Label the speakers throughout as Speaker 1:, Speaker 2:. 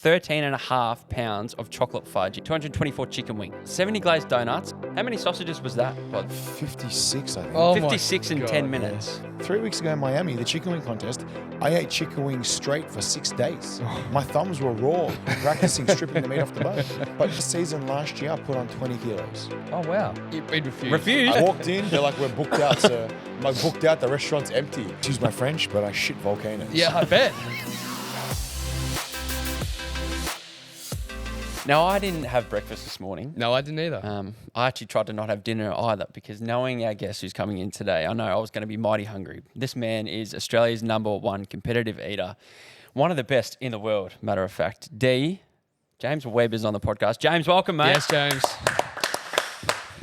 Speaker 1: 13 and a half pounds of chocolate fudge, 224 chicken wings, 70 glazed donuts. How many sausages was that? What?
Speaker 2: 56, I think.
Speaker 3: Oh
Speaker 1: 56
Speaker 3: my
Speaker 1: in
Speaker 3: God,
Speaker 1: 10 minutes.
Speaker 2: 3 weeks ago in Miami, the chicken wing contest, I ate chicken wings straight for 6 days. My thumbs were raw, practicing stripping the meat off the bone. But this season last year, I put on 20 kilos.
Speaker 3: Oh, wow. You've been refused.
Speaker 1: Refused?
Speaker 2: I walked in, they're like, we're booked out, sir. I'm like, booked out, the restaurant's empty. Excuse my French, but I shit volcanoes.
Speaker 3: Yeah, I bet.
Speaker 1: Now, I didn't have breakfast this morning.
Speaker 3: No, I didn't either.
Speaker 1: I actually tried to not have dinner either because knowing our guest who's coming in today, I know I was going to be mighty hungry. This man is Australia's #1 competitive eater. One of the best in the world, matter of fact. James Webb is on the podcast. James, welcome, mate.
Speaker 3: Yes, James.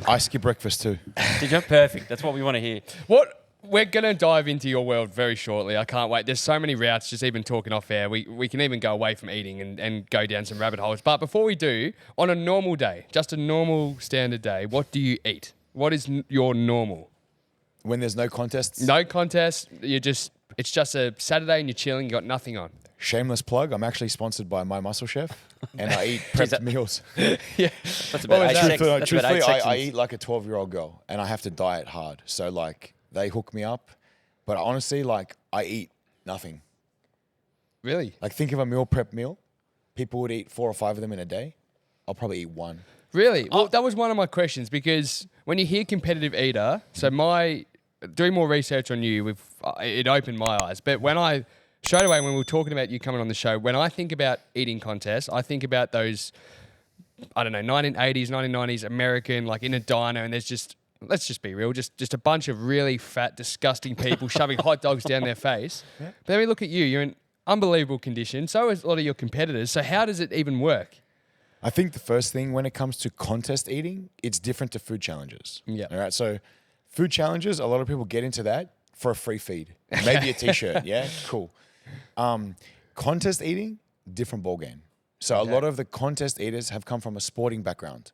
Speaker 2: I skip breakfast too.
Speaker 1: Did you? Perfect. That's what we want to hear.
Speaker 3: We're going to dive into your world very shortly. I can't wait. There's so many routes, just even talking off air. We can even go away from eating and go down some rabbit holes. But before we do, on a normal day, just a normal standard day, what do you eat? What is your normal?
Speaker 2: When there's no contests?
Speaker 3: No contest. It's just a Saturday and you're chilling. You got nothing on.
Speaker 2: Shameless plug, I'm actually sponsored by My Muscle Chef and I eat prepped meals.
Speaker 3: Yeah.
Speaker 1: That's about
Speaker 2: Truthfully,
Speaker 1: eight
Speaker 2: I eat like a 12-year-old girl and I have to diet hard. So like they hook me up. But honestly, like I eat nothing.
Speaker 3: Really?
Speaker 2: Like think of a meal prep meal. People would eat 4 or 5 of them in a day. I'll probably eat 1.
Speaker 3: Really? Well, that was one of my questions because when you hear competitive eater, so doing more research on you, it opened my eyes. But straight away when we were talking about you coming on the show, when I think about eating contests, I think about those, I don't know, 1980s, 1990s American, like in a diner, and there's just, let's just be real, just a bunch of really fat, disgusting people shoving hot dogs down their face. Yeah. But then we look at you, you're in unbelievable condition. So is a lot of your competitors. So how does it even work?
Speaker 2: I think the first thing when it comes to contest eating, it's different to food challenges.
Speaker 3: Yeah.
Speaker 2: All right. So food challenges, a lot of people get into that for a free feed, maybe a t-shirt. Yeah. Cool. Contest eating, different ballgame. So a lot of the contest eaters have come from a sporting background.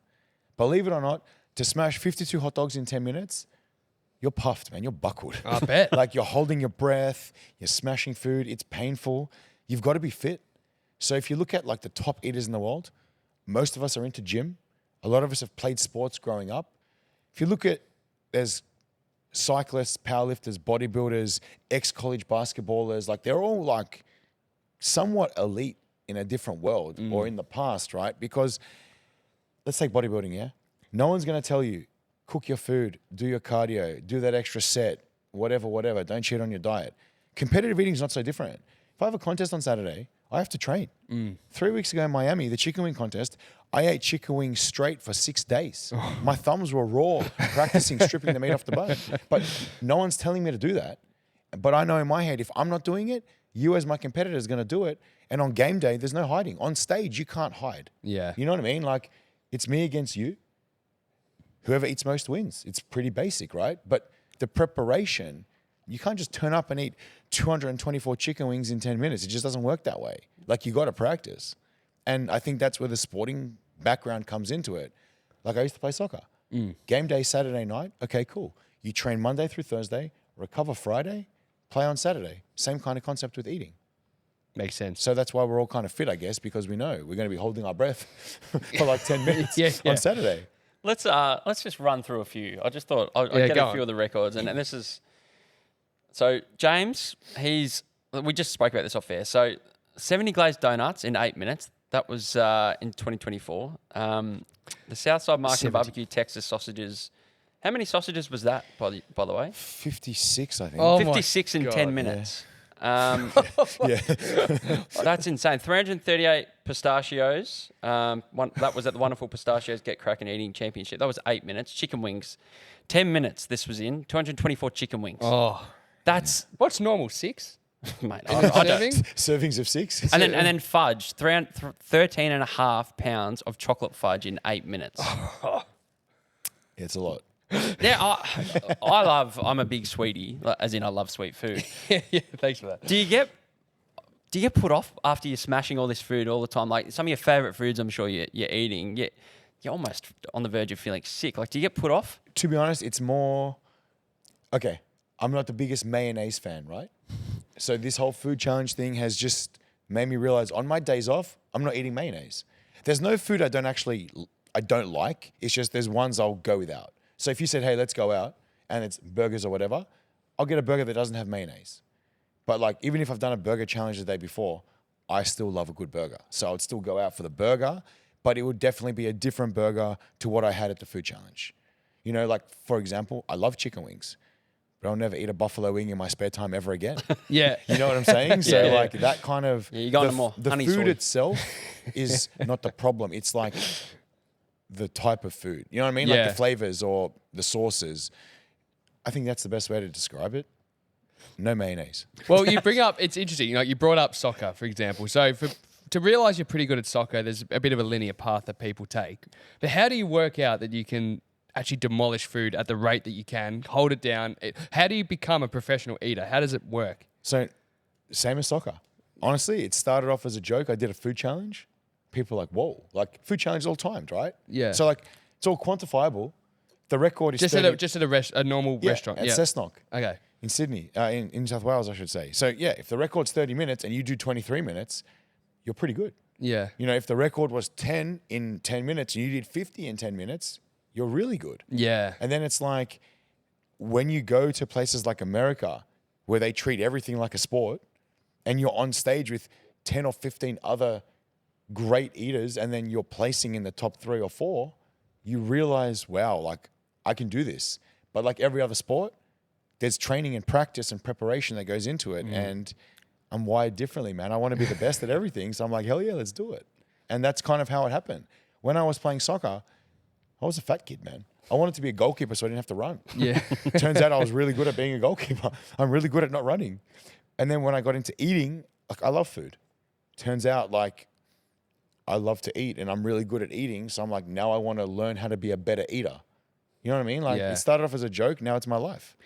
Speaker 2: Believe it or not, to smash 52 hot dogs in 10 minutes, you're puffed, man. You're buckled.
Speaker 3: I bet.
Speaker 2: Like you're holding your breath, you're smashing food. It's painful. You've got to be fit. So if you look at like the top eaters in the world, most of us are into gym. A lot of us have played sports growing up. If you look at, there's cyclists, powerlifters, bodybuilders, ex-college basketballers, like they're all like somewhat elite in a different world or in the past, right? Because let's take bodybuilding, yeah? No one's going to tell you, cook your food, do your cardio, do that extra set, whatever. Don't cheat on your diet. Competitive eating is not so different. If I have a contest on Saturday, I have to train. 3 weeks ago in Miami, the chicken wing contest, I ate chicken wings straight for 6 days. My thumbs were raw, practicing stripping the meat off the bone. But no one's telling me to do that. But I know in my head, if I'm not doing it, you as my competitor is going to do it. And on game day, there's no hiding. On stage, you can't hide.
Speaker 3: Yeah.
Speaker 2: You know what I mean? Like, it's me against you. Whoever eats most wins. It's pretty basic, right? But the preparation, you can't just turn up and eat 224 chicken wings in 10 minutes. It just doesn't work that way. Like, you got to practice. And I think that's where the sporting background comes into it. Like, I used to play soccer. Game day, Saturday night. Okay, cool. You train Monday through Thursday, recover Friday, play on Saturday. Same kind of concept with eating.
Speaker 3: Makes sense.
Speaker 2: So that's why we're all kind of fit, I guess, because we know we're going to be holding our breath for like 10 minutes on Saturday.
Speaker 1: Let's just run through a few. I just thought I'd get a few of the records, and this is so James. We just spoke about this off air. So 70 glazed donuts in 8 minutes. That was in 2024. The Southside Market Barbecue Texas sausages. How many sausages was that, by the way?
Speaker 2: 56, I think.
Speaker 3: Oh
Speaker 1: 56 in 10 minutes.
Speaker 2: Yeah.
Speaker 1: That's insane. 338 pistachios. That was at the Wonderful Pistachios Get Crackin' Eating Championship. That was 8 minutes. Chicken wings, 10 minutes. This was in 224 chicken wings.
Speaker 3: Oh,
Speaker 1: that's
Speaker 3: what's normal? 6,
Speaker 1: mate. I don't.
Speaker 2: Servings of 6,
Speaker 1: and then fudge. 13 and a half pounds of chocolate fudge in 8 minutes.
Speaker 2: Yeah, it's a lot.
Speaker 1: Yeah, I'm a big sweetie, as in I love sweet food.
Speaker 3: yeah, thanks for that.
Speaker 1: Do you get put off after you're smashing all this food all the time? Like some of your favorite foods, I'm sure you're eating. You're almost on the verge of feeling sick. Like, do you get put off?
Speaker 2: To be honest, it's more. Okay, I'm not the biggest mayonnaise fan, right? So this whole food challenge thing has just made me realize on my days off, I'm not eating mayonnaise. There's no food I don't like. It's just there's ones I'll go without. So if you said, hey, let's go out and it's burgers or whatever, I'll get a burger that doesn't have mayonnaise. But like, even if I've done a burger challenge the day before, I still love a good burger. So I would still go out for the burger, but it would definitely be a different burger to what I had at the food challenge. You know, like for example, I love chicken wings, but I'll never eat a buffalo wing in my spare time ever again.
Speaker 3: Yeah.
Speaker 2: You know what I'm saying? So like that kind of,
Speaker 1: you got more
Speaker 2: the
Speaker 1: honey
Speaker 2: food
Speaker 1: soy.
Speaker 2: itself is not the problem. It's like the type of food. You know what I mean? Like the flavors or the sauces. I think that's the best way to describe it. No mayonnaise.
Speaker 3: Well, you bring up, it's interesting, like you brought up soccer, for example. So to realize you're pretty good at soccer, there's a bit of a linear path that people take. But how do you work out that you can actually demolish food at the rate that you can, hold it down? How do you become a professional eater? How does it work?
Speaker 2: So same as soccer. Honestly, it started off as a joke. I did a food challenge. People are like, whoa, like food challenge all timed, right?
Speaker 3: Yeah.
Speaker 2: So like it's all quantifiable. The record is
Speaker 3: Just at a normal restaurant.
Speaker 2: At Cessnock.
Speaker 3: Okay.
Speaker 2: In Sydney, in New South Wales, I should say. So yeah, if the record's 30 minutes and you do 23 minutes, you're pretty good.
Speaker 3: Yeah.
Speaker 2: You know, if the record was 10 in 10 minutes and you did 50 in 10 minutes, you're really good.
Speaker 3: Yeah.
Speaker 2: And then it's like when you go to places like America where they treat everything like a sport and you're on stage with 10 or 15 other great eaters and then you're placing in the top 3 or 4, you realize, wow, like I can do this. But like every other sport, there's training and practice and preparation that goes into it. And I'm wired differently, man. I want to be the best at everything. So I'm like, hell yeah, let's do it. And that's kind of how it happened. When I was playing soccer, I was a fat kid, man. I wanted to be a goalkeeper so I didn't have to run.
Speaker 3: Yeah.
Speaker 2: Turns out I was really good at being a goalkeeper. I'm really good at not running. And then when I got into eating, like I love food. Turns out like I love to eat and I'm really good at eating. So I'm like, now I want to learn how to be a better eater. You know what I mean? Like it started off as a joke. Now it's my life.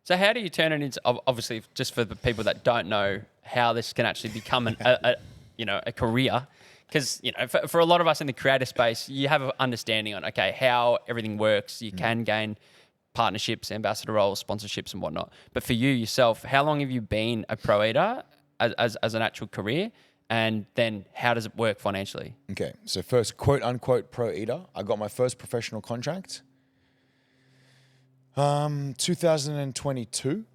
Speaker 1: So how do you turn it into, obviously, just for the people that don't know how this can actually become a career? Because, you know, for a lot of us in the creator space, you have an understanding on, okay, how everything works. You can gain partnerships, ambassador roles, sponsorships and whatnot. But for you yourself, how long have you been a pro eater as an actual career? And then how does it work financially?
Speaker 2: Okay, so first, quote unquote pro eater. I got my first professional contract. 2022.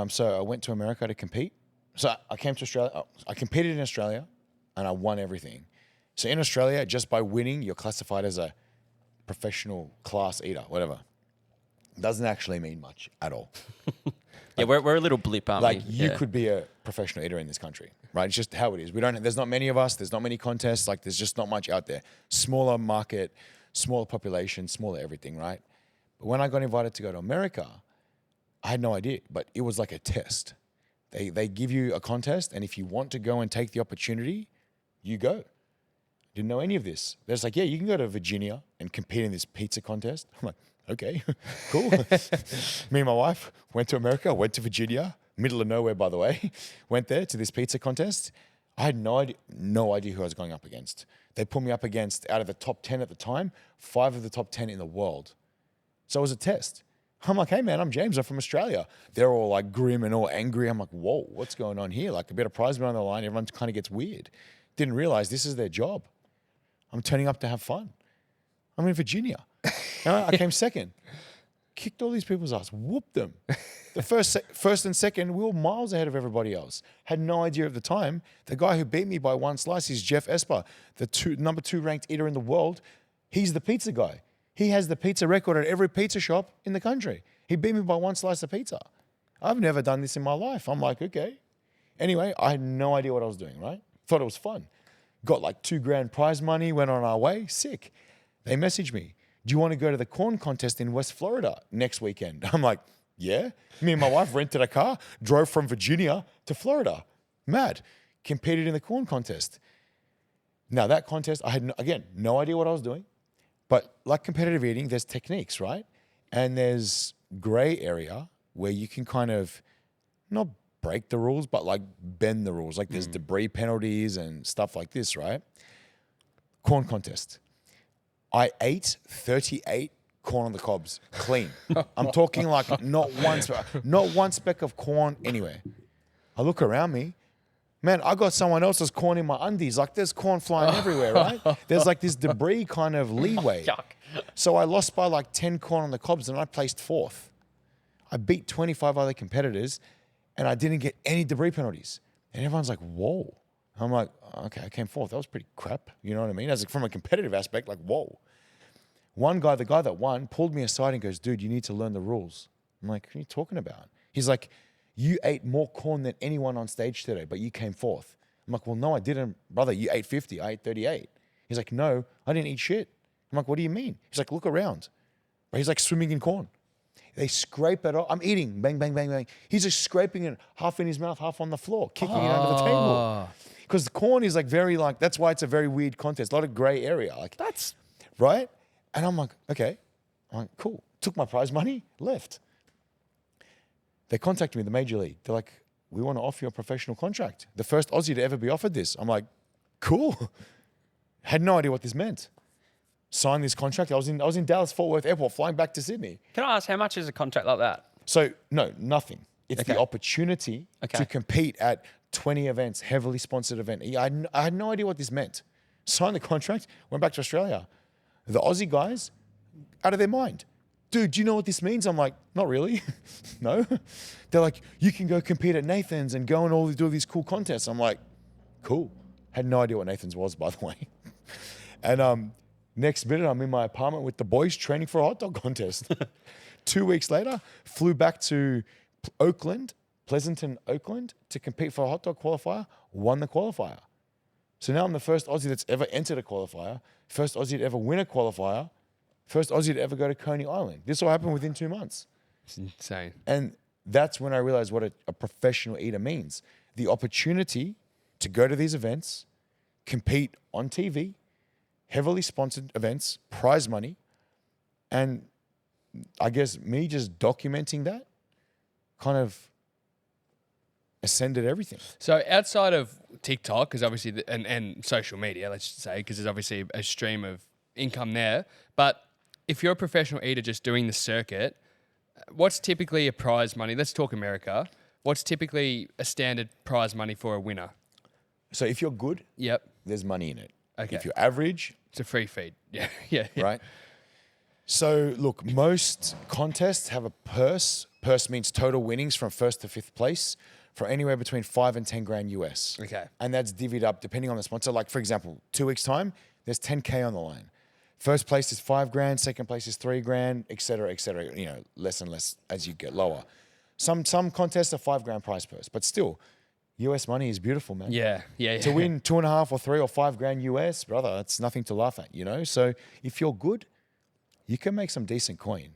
Speaker 2: So I went to America to compete. So I came to Australia. I competed in Australia and I won everything. So in Australia, just by winning, you're classified as a professional class eater, whatever. Doesn't actually mean much at all.
Speaker 1: Yeah, we're a little blip, aren't we?
Speaker 2: Like you could be a professional eater in this country, right? It's just how it is. There's not many of us. There's not many contests. Like there's just not much out there. Smaller market, smaller population, smaller everything, right? But when I got invited to go to America, I had no idea, but it was like a test. They give you a contest, and if you want to go and take the opportunity, you go. Didn't know any of this. They're just like, yeah, you can go to Virginia and compete in this pizza contest. I'm like, okay, cool. Me and my wife went to America, went to Virginia, middle of nowhere, by the way, went there to this pizza contest. I had no idea who I was going up against. They put me up against, out of the top 10 at the time, 5 of the top 10 in the world. So it was a test. I'm like, hey man, I'm James, I'm from Australia. They're all like grim and all angry. I'm like, whoa, what's going on here? Like a bit of prize money on the line, everyone kind of gets weird. Didn't realize this is their job. I'm turning up to have fun. I'm in Virginia. I came second. Kicked all these people's ass, whooped them. The first and second, we were miles ahead of everybody else. Had no idea at the time. The guy who beat me by one slice is Jeff Esper, the number 2 ranked eater in the world. He's the pizza guy. He has the pizza record at every pizza shop in the country. He beat me by one slice of pizza. I've never done this in my life. I'm like, okay. Anyway, I had no idea what I was doing, right? Thought it was fun. Got like $2,000 prize money, went on our way, sick. They messaged me, do you want to go to the corn contest in West Florida next weekend? I'm like, yeah. Me and my wife rented a car, drove from Virginia to Florida. Mad. Competed in the corn contest. Now that contest, I had, again, no idea what I was doing. But like competitive eating, there's techniques, right? And there's gray area where you can kind of not break the rules, but like bend the rules. Like there's debris penalties and stuff like this, right? Corn contest. I ate 38 corn on the cobs, clean. I'm talking like not one speck of corn anywhere. I look around me. Man, I got someone else's corn in my undies. Like there's corn flying everywhere, right? There's like this debris kind of leeway.
Speaker 1: Yuck.
Speaker 2: So I lost by like 10 corn on the cobs and I placed 4th. I beat 25 other competitors and I didn't get any debris penalties. And everyone's like, whoa. I'm like, okay, I came 4th. That was pretty crap. You know what I mean? As from a competitive aspect, like, whoa. One guy, the guy that won, pulled me aside and goes, dude, you need to learn the rules. I'm like, what are you talking about? He's like, you ate more corn than anyone on stage today, but you came 4th. I'm like, well, no, I didn't. Brother, you ate 50. I ate 38. He's like, no, I didn't eat shit. I'm like, what do you mean? He's like, look around. But he's like swimming in corn. They scrape it off. I'm eating, bang, bang, bang, bang. He's just scraping it half in his mouth, half on the floor, kicking it under the table. Because the corn is like very like, that's why it's a very weird contest. A lot of gray area. Like
Speaker 1: That's
Speaker 2: right? And I'm like, okay. I'm like, cool. Took my prize money, left. They contacted me, the major league. They're like, we want to offer you a professional contract. The first Aussie to ever be offered this. I'm like, cool. Had no idea what this meant. Signed this contract. I was in Dallas Fort Worth Airport flying back to Sydney.
Speaker 1: Can I ask how much is a contract like that?
Speaker 2: So no, nothing. It's
Speaker 1: Okay.
Speaker 2: the opportunity
Speaker 1: Okay.
Speaker 2: to compete at 20 events, heavily sponsored event. I had no idea what this meant. Signed the contract, went back to Australia. The Aussie guys, out of their mind. Dude, do you know what this means? I'm like, not really. No. They're like, you can go compete at Nathan's and go and do these cool contests. I'm like, cool. Had no idea what Nathan's was, by the way. And next minute, I'm in my apartment with the boys training for a hot dog contest. 2 weeks later, flew back to Oakland, Pleasanton, Oakland, to compete for a hot dog qualifier, won the qualifier. So now I'm the first Aussie that's ever entered a qualifier, first Aussie to ever win a qualifier, first Aussie to ever go to Coney Island. This all happened within 2 months.
Speaker 3: It's insane.
Speaker 2: And that's when I realized what a professional eater means. The opportunity to go to these events, compete on TV, heavily sponsored events, prize money, and I guess me just documenting that kind of ascended everything.
Speaker 3: So outside of TikTok, because obviously, and social media, let's just say, because there's obviously a stream of income there. But if you're a professional eater just doing the circuit, what's typically a prize money? Let's talk America. What's typically a standard prize money for a winner?
Speaker 2: So if you're good,
Speaker 3: Yep.
Speaker 2: there's money in it.
Speaker 3: Okay.
Speaker 2: If you're average,
Speaker 3: It's a free feed. Yeah. Yeah.
Speaker 2: right? So look, most contests have a purse. Purse means total winnings from 1st to 5th place for anywhere between 5 and 10 grand US.
Speaker 3: Okay.
Speaker 2: And that's divvied up depending on the sponsor. Like for example, 2 weeks time, there's 10K on the line. First place is 5 grand, second place is 3 grand, et cetera, you know, less and less as you get lower. Some contests are 5 grand prize purse, but still, US money is beautiful, man.
Speaker 3: Yeah. Yeah.
Speaker 2: To win 2.5 or 3 or 5 grand US, brother, that's nothing to laugh at, you know? So if you're good, you can make some decent coin.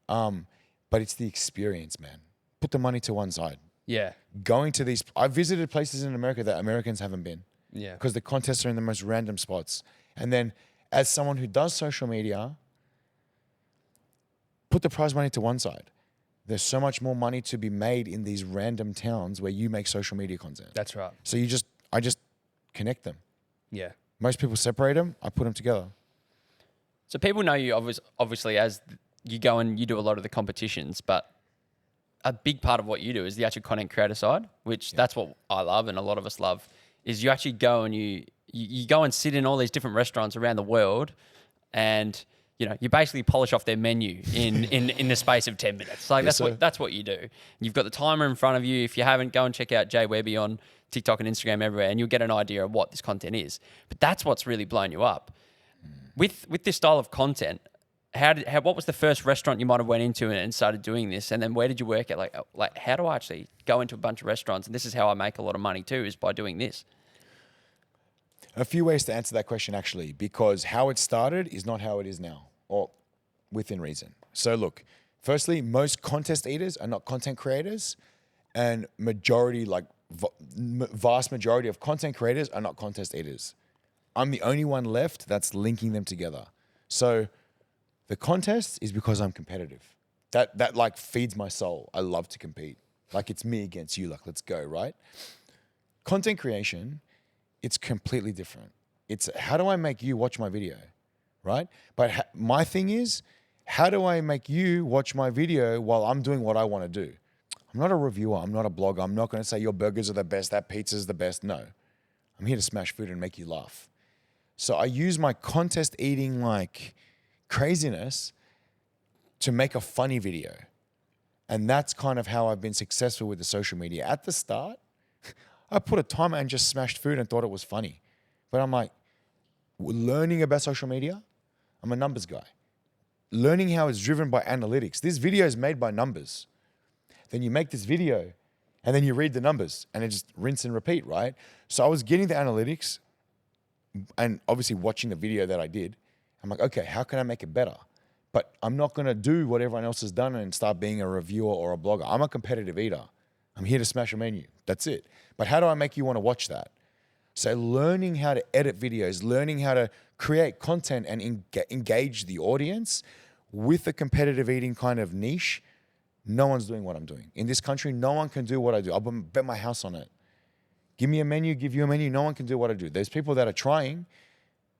Speaker 2: But it's the experience, man. Put the money to one side.
Speaker 3: Yeah.
Speaker 2: Going to these, I've visited places in America that Americans haven't been.
Speaker 3: Yeah.
Speaker 2: Because the contests are in the most random spots. And then as someone who does social media, put the prize money to one side. There's so much more money to be made in these random towns where you make social media content.
Speaker 3: That's right.
Speaker 2: So I just connect them.
Speaker 3: Yeah.
Speaker 2: Most people separate them. I put them together.
Speaker 1: So people know you obviously as you go and you do a lot of the competitions, but a big part of what you do is the actual content creator side, which that's what I love and a lot of us love, is you actually go and you go and sit in all these different restaurants around the world and you know, you basically polish off their menu in the space of 10 minutes. Like
Speaker 2: Yes,
Speaker 1: that's what you do. You've got the timer in front of you. If you haven't, go and check out Jay Webby on TikTok and Instagram everywhere and you'll get an idea of what this content is. But that's what's really blown you up. With this style of content, what was the first restaurant you might have went into and started doing this? And then where did you work at? Like how do I actually go into a bunch of restaurants? And this is how I make a lot of money too, is by doing this.
Speaker 2: A few ways to answer that question, actually, because how it started is not how it is now, or within reason. So look, firstly, most contest eaters are not content creators, and vast majority of content creators are not contest eaters. I'm the only one left that's linking them together. So the contest is because I'm competitive. That like feeds my soul. I love to compete. Like it's me against you. Like let's go, right? Content creation, it's completely different. It's how do I make you watch my video, right? But my thing is, how do I make you watch my video while I'm doing what I want to do? I'm not a reviewer. I'm not a blogger. I'm not going to say your burgers are the best, that pizza's the best. No. I'm here to smash food and make you laugh. So I use my contest eating like craziness to make a funny video. And that's kind of how I've been successful with the social media. At the start, I put a timer and just smashed food and thought it was funny. But I'm like, learning about social media, I'm a numbers guy. Learning how it's driven by analytics. This video is made by numbers. Then you make this video and then you read the numbers and it just rinse and repeat, right? So I was getting the analytics and obviously watching the video that I did. I'm like, okay, how can I make it better? But I'm not going to do what everyone else has done and start being a reviewer or a blogger. I'm a competitive eater. I'm here to smash a menu. That's it. But how do I make you want to watch that? So learning how to edit videos, learning how to create content and engage the audience with a competitive eating kind of niche, no one's doing what I'm doing. In this country, no one can do what I do. I'll bet my house on it. Give me a menu, give you a menu. No one can do what I do. There's people that are trying,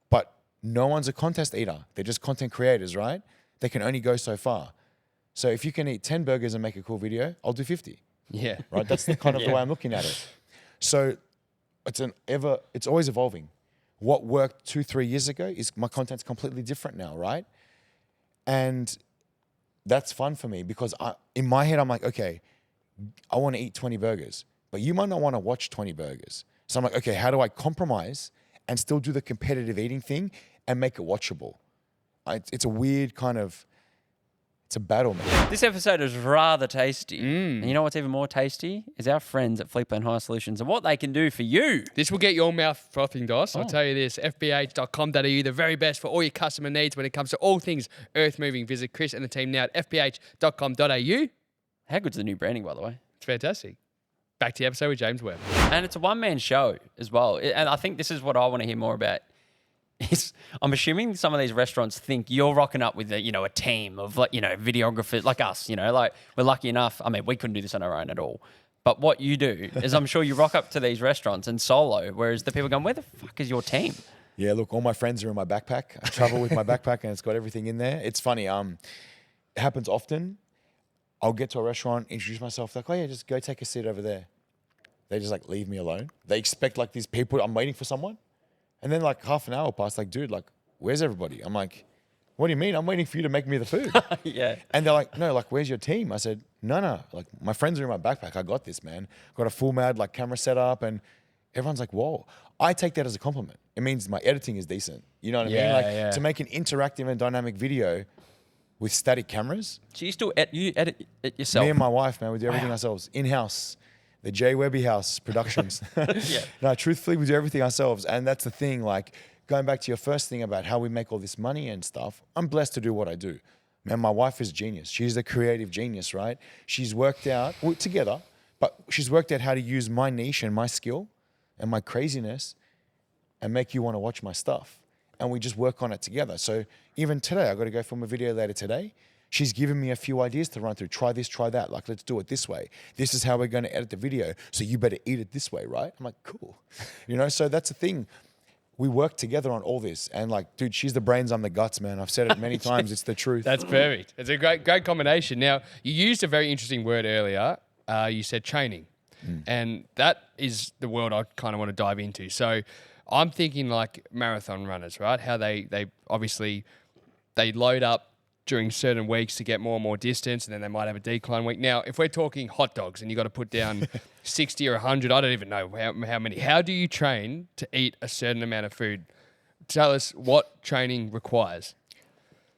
Speaker 2: but no one's a contest eater. They're just content creators, right? They can only go so far. So if you can eat 10 burgers and make a cool video, I'll do 50.
Speaker 3: Yeah.
Speaker 2: Right? That's the kind of the way I'm looking at it. So it's always evolving. What worked 2-3 years ago is my content's completely different now, right? And that's fun for me because in my head, I'm like, okay, I want to eat 20 burgers, but you might not want to watch 20 burgers. So I'm like, okay, how do I compromise and still do the competitive eating thing and make it watchable? It's a weird kind of, it's a battle, man.
Speaker 1: This episode is rather tasty. And you know what's even more tasty? Is our friends at Fleetburn Hire Solutions and what they can do for you.
Speaker 3: This will get your mouth frothing, Dos. I'll tell you this, fbh.com.au, the very best for all your customer needs when it comes to all things earth-moving. Visit Chris and the team now at fbh.com.au.
Speaker 1: How good's the new branding, by the way?
Speaker 3: It's fantastic. Back to the episode with James Webb.
Speaker 1: And it's a one-man show as well. And I think this is what I want to hear more about. I'm assuming some of these restaurants think you're rocking up with a team of videographers like us, like we're lucky enough. I mean, we couldn't do this on our own at all. But what you do is I'm sure you rock up to these restaurants and solo, whereas the people going, where the fuck is your team?
Speaker 2: Yeah, look, all my friends are in my backpack. I travel with my backpack and it's got everything in there. It's funny. It happens often. I'll get to a restaurant, introduce myself, like, oh yeah, just go take a seat over there. They just like leave me alone. They expect like these people, I'm waiting for someone. And then like half an hour passed, like, dude, like, where's everybody? I'm like, what do you mean? I'm waiting for you to make me the food.
Speaker 1: Yeah.
Speaker 2: And they're like, no, like, where's your team? I said, no, like, my friends are in my backpack. I got this, man. Got a full mad like camera set up and everyone's like, whoa. I take that as a compliment. It means my editing is decent. You know what I mean? Like to make an interactive and dynamic video with static cameras.
Speaker 1: So you still edit it yourself?
Speaker 2: Me and my wife, man, we do everything ourselves. In-house. The J. Webby House Productions.
Speaker 1: Yeah.
Speaker 2: No, truthfully, we do everything ourselves. And that's the thing, like, going back to your first thing about how we make all this money and stuff, I'm blessed to do what I do. Man, my wife is genius. She's the creative genius, right? She's worked out, together, but she's worked out how to use my niche and my skill and my craziness and make you want to watch my stuff. And we just work on it together. So even today, I got to go film a video later today. She's given me a few ideas to run through. Try this, try that. Like, let's do it this way. This is how we're going to edit the video. So you better eat it this way, right? I'm like, cool. So that's the thing. We work together on all this. And like, dude, she's the brains, I'm the guts, man. I've said it many times. It's the truth.
Speaker 3: That's perfect. It's a great combination. Now, you used a very interesting word earlier. You said training. And that is the world I kind of want to dive into. So I'm thinking like marathon runners, right? How they obviously, they load up during certain weeks to get more and more distance, and then they might have a decline week. Now, if we're talking hot dogs and you got to put down 60 or 100, I don't even know how many. How do you train to eat a certain amount of food? Tell us what training requires.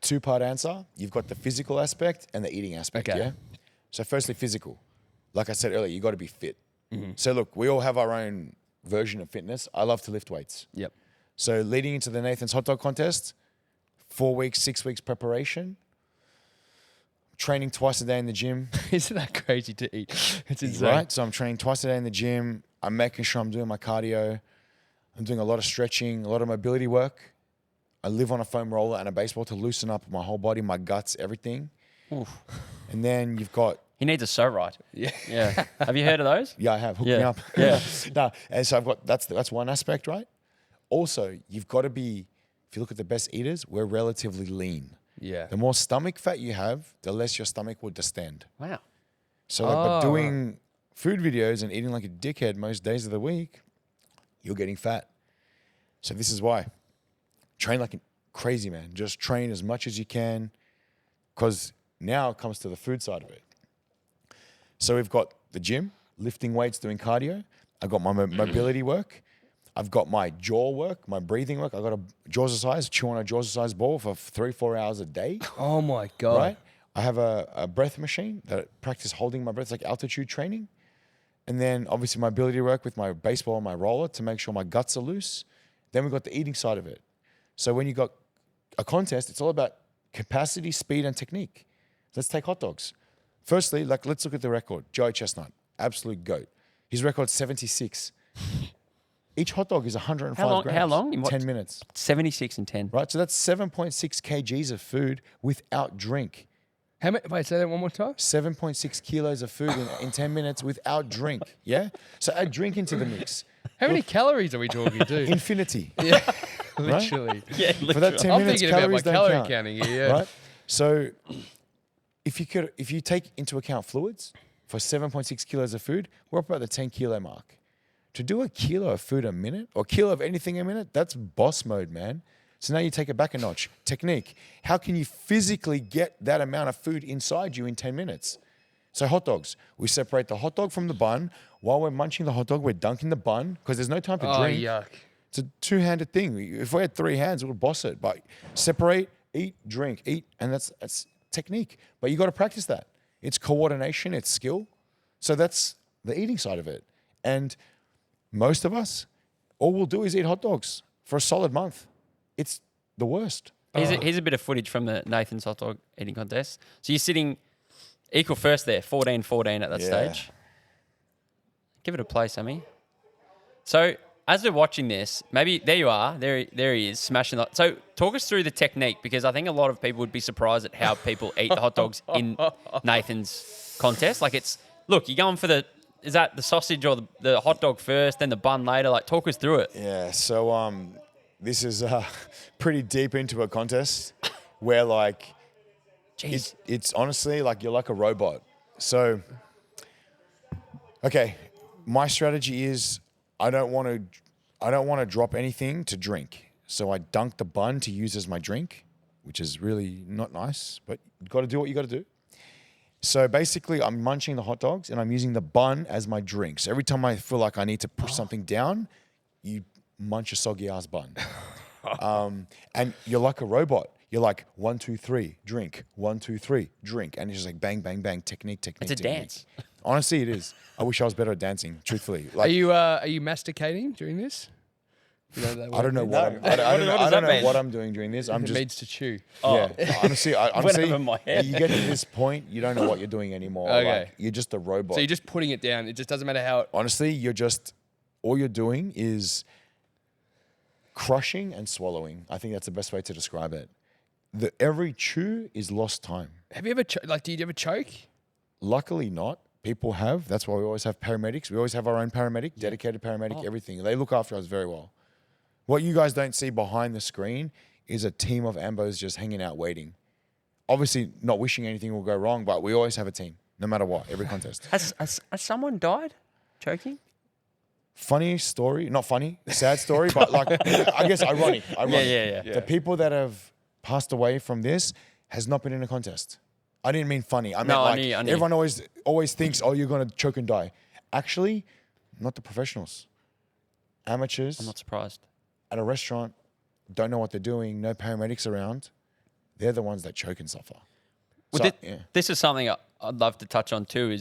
Speaker 2: Two-part answer. You've got the physical aspect and the eating aspect,
Speaker 3: Okay.
Speaker 2: yeah? So firstly, physical. Like I said earlier, you got to be fit. So look, we all have our own version of fitness. I love to lift weights.
Speaker 3: Yep.
Speaker 2: So leading into the Nathan's hot dog contest, 4 weeks, 6 weeks preparation, training twice a day in the gym.
Speaker 3: Isn't that crazy to eat? It's insane.
Speaker 2: Right? So I'm training twice a day in the gym. I'm making sure I'm doing my cardio. I'm doing a lot of stretching, a lot of mobility work. I live on a foam roller and a baseball to loosen up my whole body, my guts, everything.
Speaker 1: Oof.
Speaker 2: And then you've got...
Speaker 1: He needs a so right. Yeah. Have you heard of those?
Speaker 2: Yeah, I have. Hook me up.
Speaker 1: Yeah.
Speaker 2: No, and so I've got... That's one aspect, right? Also, you've got to be... If you look at the best eaters, we're relatively lean.
Speaker 3: Yeah.
Speaker 2: The more stomach fat you have, the less your stomach will distend.
Speaker 1: Wow.
Speaker 2: So like, but doing food videos and eating like a dickhead most days of the week, you're getting fat. So this is why. Train like a crazy, man. Just train as much as you can, because now it comes to the food side of it. So we've got the gym, lifting weights, doing cardio. I've got my mobility work. I've got my jaw work, my breathing work. I've got a jaws exercise, chew on a jaws exercise ball for 3-4 hours a day.
Speaker 3: Oh my God.
Speaker 2: Right? I have a breath machine that I practice holding my breath. It's like altitude training. And then obviously my ability work with my baseball and my roller to make sure my guts are loose. Then we've got the eating side of it. So when you got a contest, it's all about capacity, speed, and technique. Let's take hot dogs. Firstly, like let's look at the record. Joey Chestnut, absolute GOAT. His record's 76. Each hot dog is 105 grams.
Speaker 1: How long? In
Speaker 2: 10 minutes.
Speaker 1: 76 and 10.
Speaker 2: Right, so that's 7.6 kgs of food without drink.
Speaker 3: How many? Wait, say that one more time.
Speaker 2: 7.6 kilos of food in 10 minutes without drink. Yeah? So add drink into the mix.
Speaker 3: How many calories are we talking, dude?
Speaker 2: Infinity.
Speaker 3: Yeah, literally.
Speaker 1: Yeah,
Speaker 2: For that 10
Speaker 3: I'm
Speaker 2: minutes,
Speaker 3: thinking about my
Speaker 2: calories don't
Speaker 3: calorie
Speaker 2: count.
Speaker 3: counting here. Yeah.
Speaker 2: Right? So if you take into account fluids for 7.6 kilos of food, we're up about the 10 kilo mark. To do a kilo of food a minute or a kilo of anything a minute, that's boss mode, man. So now you take it back a notch. Technique. How can you physically get that amount of food inside you in 10 minutes? So hot dogs. We separate the hot dog from the bun. While we're munching the hot dog, we're dunking the bun because there's no time to drink.
Speaker 3: Yuck.
Speaker 2: It's a two-handed thing. If we had 3 hands, we'll boss it. But separate, eat, drink, eat, and that's technique. But you got to practice that. It's coordination, it's skill. So that's the eating side of it. And most of us, all we'll do is eat hot dogs for a solid month. It's the worst.
Speaker 1: Here's a bit of footage from the Nathan's hot dog eating contest. So you're sitting equal first there, 14-14 at that stage. Give it a play, Sammy. So as we're watching this, maybe there you are. There he is, smashing the. So talk us through the technique, because I think a lot of people would be surprised at how people eat the hot dogs in Nathan's contest. Like look, you're going for is that the sausage or the hot dog first, then the bun later? Like, talk us through it.
Speaker 2: Yeah, so this is pretty deep into a contest where like it's honestly like you're like a robot. So, okay, my strategy is I don't want to drop anything to drink. So I dunk the bun to use as my drink, which is really not nice, but you got to do what you got to do. So basically, I'm munching the hot dogs and I'm using the bun as my drink. So every time I feel like I need to push something down, you munch a soggy ass bun. And you're like a robot. You're like 1, 2, 3, drink. 1, 2, 3, drink. And it's just like bang, bang, bang, technique.
Speaker 1: It's a dance.
Speaker 2: Honestly, it is. I wish I was better at dancing, truthfully. Like,
Speaker 3: Are you masticating during this? You know that
Speaker 2: I don't know what
Speaker 1: What does that mean?
Speaker 2: what I'm doing during this. I'm
Speaker 3: It
Speaker 2: just
Speaker 3: means to chew.
Speaker 2: yeah. Honestly,
Speaker 1: Went over my head.
Speaker 2: you get to this point, you don't know what you're doing anymore.
Speaker 3: Okay.
Speaker 2: Like, you're just a robot.
Speaker 3: So you're just putting it down. It just doesn't matter how.
Speaker 2: Honestly, all you're doing is crushing and swallowing. I think that's the best way to describe it. Every chew is lost time.
Speaker 3: Have you ever do you ever choke?
Speaker 2: Luckily not. People have. That's why we always have paramedics. We always have our own paramedic, dedicated paramedic, everything. They look after us very well. What you guys don't see behind the screen is a team of ambos just hanging out waiting. Obviously, not wishing anything will go wrong, but we always have a team, no matter what, every contest.
Speaker 1: Has someone died choking?
Speaker 2: Funny story, not funny, sad story, but like, I guess ironic.
Speaker 1: Yeah.
Speaker 2: The people that have passed away from this has not been in a contest. I didn't mean funny. I meant
Speaker 1: I
Speaker 2: like
Speaker 1: knew.
Speaker 2: everyone always thinks, oh, you're going to choke and die. Actually, not the professionals. Amateurs
Speaker 1: I'm not surprised.
Speaker 2: at a restaurant don't know what they're doing, no paramedics around. They're the ones that choke and suffer.
Speaker 1: Well,
Speaker 2: So,
Speaker 1: this is something I'd love to touch on too,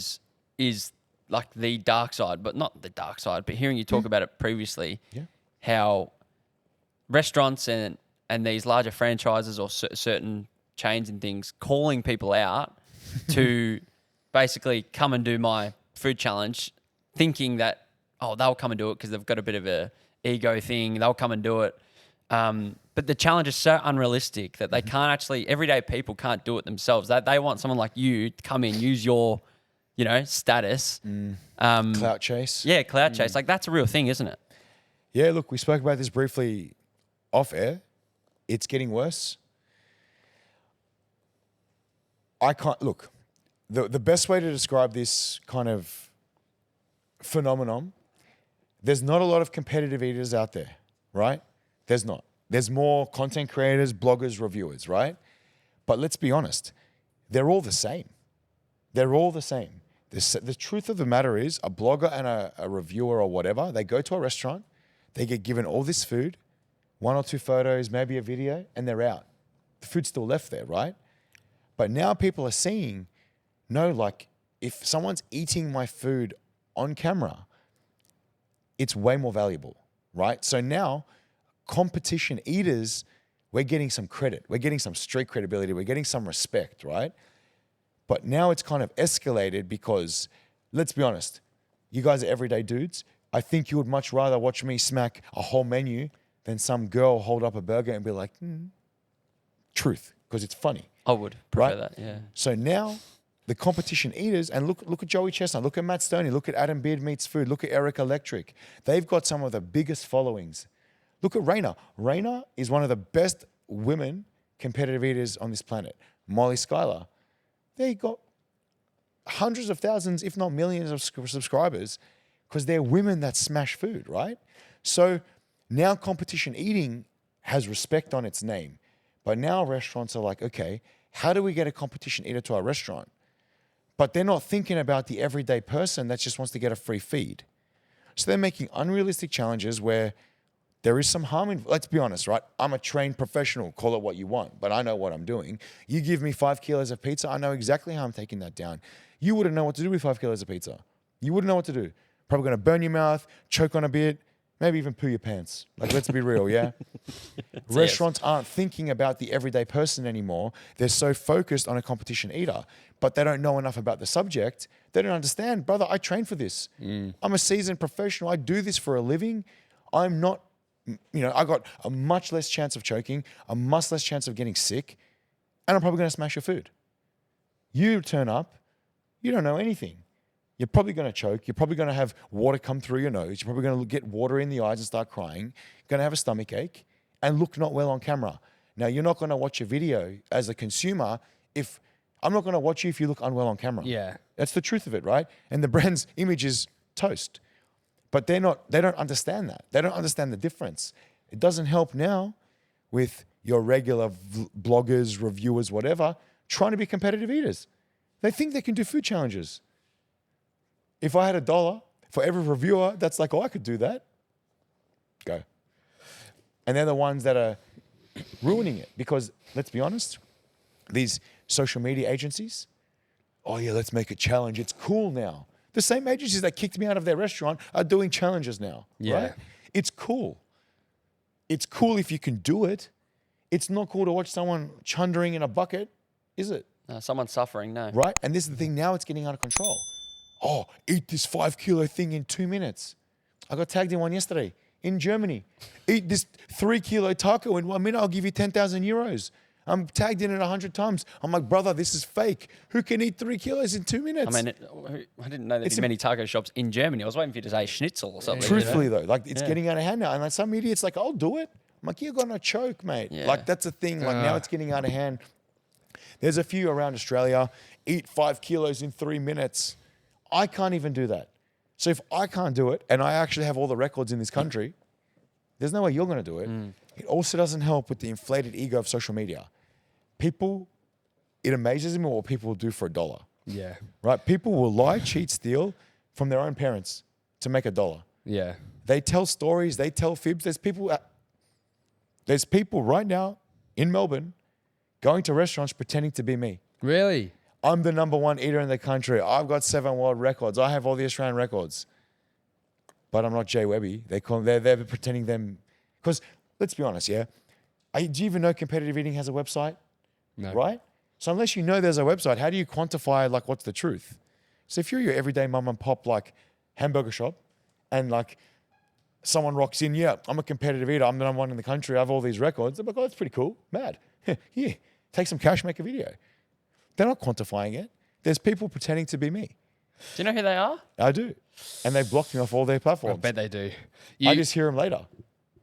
Speaker 1: is like the dark side, but not the dark side, but hearing you talk about it previously, how restaurants and these larger franchises or certain chains and things calling people out to basically come and do my food challenge, thinking that, oh, they'll come and do it because they've got a bit of a ego thing. They'll come and do it. But the challenge is so unrealistic that they can't actually, everyday people can't do it themselves. They want someone like you to come in, use your, status.
Speaker 2: clout chase.
Speaker 1: Yeah, clout chase. Like, that's a real thing, isn't it?
Speaker 2: Yeah, look, we spoke about this briefly off air. It's getting worse. I can't, look, the best way to describe this kind of phenomenon, there's not a lot of competitive eaters out there, right? There's not. There's more content creators, bloggers, reviewers, right? But let's be honest, they're all the same. They're all the same. The truth of the matter is a blogger and a reviewer or whatever, they go to a restaurant, they get given all this food, 1 or 2 photos, maybe a video, and they're out. The food's still left there, right? But now people are seeing, no, like if someone's eating my food on camera, it's way more valuable, right? So now competition eaters, we're getting some credit. We're getting some street credibility. We're getting some respect, right? But now it's kind of escalated because, let's be honest, you guys are everyday dudes. I think you would much rather watch me smack a whole menu than some girl hold up a burger and be like, truth, because it's funny.
Speaker 1: I would prefer
Speaker 2: right?
Speaker 1: that, yeah.
Speaker 2: So now the competition eaters, and look at Joey Chestnut, look at Matt Stoney, look at Adam Beard Meets Food, look at Eric Electric. They've got some of the biggest followings. Look at Raina. Raina is one of the best women competitive eaters on this planet. Molly Schuyler. They got hundreds of thousands, if not millions of subscribers because they're women that smash food, right? So now competition eating has respect on its name. But now restaurants are like, okay, how do we get a competition eater to our restaurant? But they're not thinking about the everyday person that just wants to get a free feed. So they're making unrealistic challenges where there is some harm in, let's be honest, right? I'm a trained professional, call it what you want, but I know what I'm doing. You give me 5 kilos of pizza, I know exactly how I'm taking that down. You wouldn't know what to do with 5 kilos of pizza. You wouldn't know what to do. Probably gonna burn your mouth, choke on a bit, maybe even poo your pants. Like, let's be real, yeah? Restaurants aren't thinking about the everyday person anymore. They're so focused on a competition eater, but they don't know enough about the subject. They don't understand, brother, I train for this. I'm a seasoned professional. I do this for a living. I'm not, I got a much less chance of choking, a much less chance of getting sick, and I'm probably going to smash your food. You turn up, you don't know anything. You're probably going to choke. You're probably going to have water come through your nose. You're probably going to get water in the eyes and start crying. You're going to have a stomach ache and look not well on camera. Now, you're not going to watch a video as a consumer if I'm not going to watch you if you look unwell on camera.
Speaker 3: Yeah.
Speaker 2: That's the truth of it, right? And the brand's image is toast. But they don't understand that. They don't understand the difference. It doesn't help now with your regular bloggers, reviewers, whatever, trying to be competitive eaters. They think they can do food challenges. If I had $1 for every reviewer that's like, oh, I could do that, go. And they're the ones that are ruining it because, let's be honest, these social media agencies, oh yeah, let's make a challenge. It's cool now. The same agencies that kicked me out of their restaurant are doing challenges now, right? It's cool. It's cool if you can do it. It's not cool to watch someone chundering in a bucket, is it?
Speaker 1: No, someone's suffering, no.
Speaker 2: Right? And this is the thing, now it's getting out of control. Oh, eat this 5 kilo thing in 2 minutes. I got tagged in one yesterday in Germany. Eat this 3 kilo taco in 1 minute, I'll give you 10,000 euros. I'm tagged in it 100 times. I'm like, brother, this is fake. Who can eat 3 kilos in 2 minutes?
Speaker 1: I mean, I didn't know there'd be many taco shops in Germany. I was waiting for you to say schnitzel or something.
Speaker 2: Truthfully, though, like it's getting out of hand now. And like some idiot's like, I'll do it. I'm like, you're going to choke, mate.
Speaker 1: Yeah.
Speaker 2: Like that's a thing. Like now it's getting out of hand. There's a few around Australia. Eat 5 kilos in 3 minutes. I can't even do that. So if I can't do it and I actually have all the records in this country, there's no way you're going to do it. It also doesn't help with the inflated ego of social media. People, it amazes me what people will do for $1.
Speaker 3: Yeah.
Speaker 2: Right? People will lie, cheat, steal from their own parents to make $1.
Speaker 3: Yeah.
Speaker 2: They tell stories, they tell fibs. There's people right now in Melbourne going to restaurants pretending to be me.
Speaker 3: Really?
Speaker 2: I'm the #1 eater in the country. I've got 7 world records. I have all the Australian records. But I'm not Jay Webby. They're pretending them. Because let's be honest, yeah? Do you even know competitive eating has a website?
Speaker 3: No.
Speaker 2: Right? So unless you know there's a website, how do you quantify like what's the truth? So if you're your everyday mum and pop like hamburger shop and like someone rocks in, yeah, I'm a competitive eater, I'm the #1 in the country, I have all these records, they're like, oh, that's pretty cool, mad. Here, take some cash, make a video. They're not quantifying it. There's people pretending to be me.
Speaker 1: Do you know who they are?
Speaker 2: I do. And they blocked me off all their platforms.
Speaker 3: I bet they do.
Speaker 2: I just hear them later.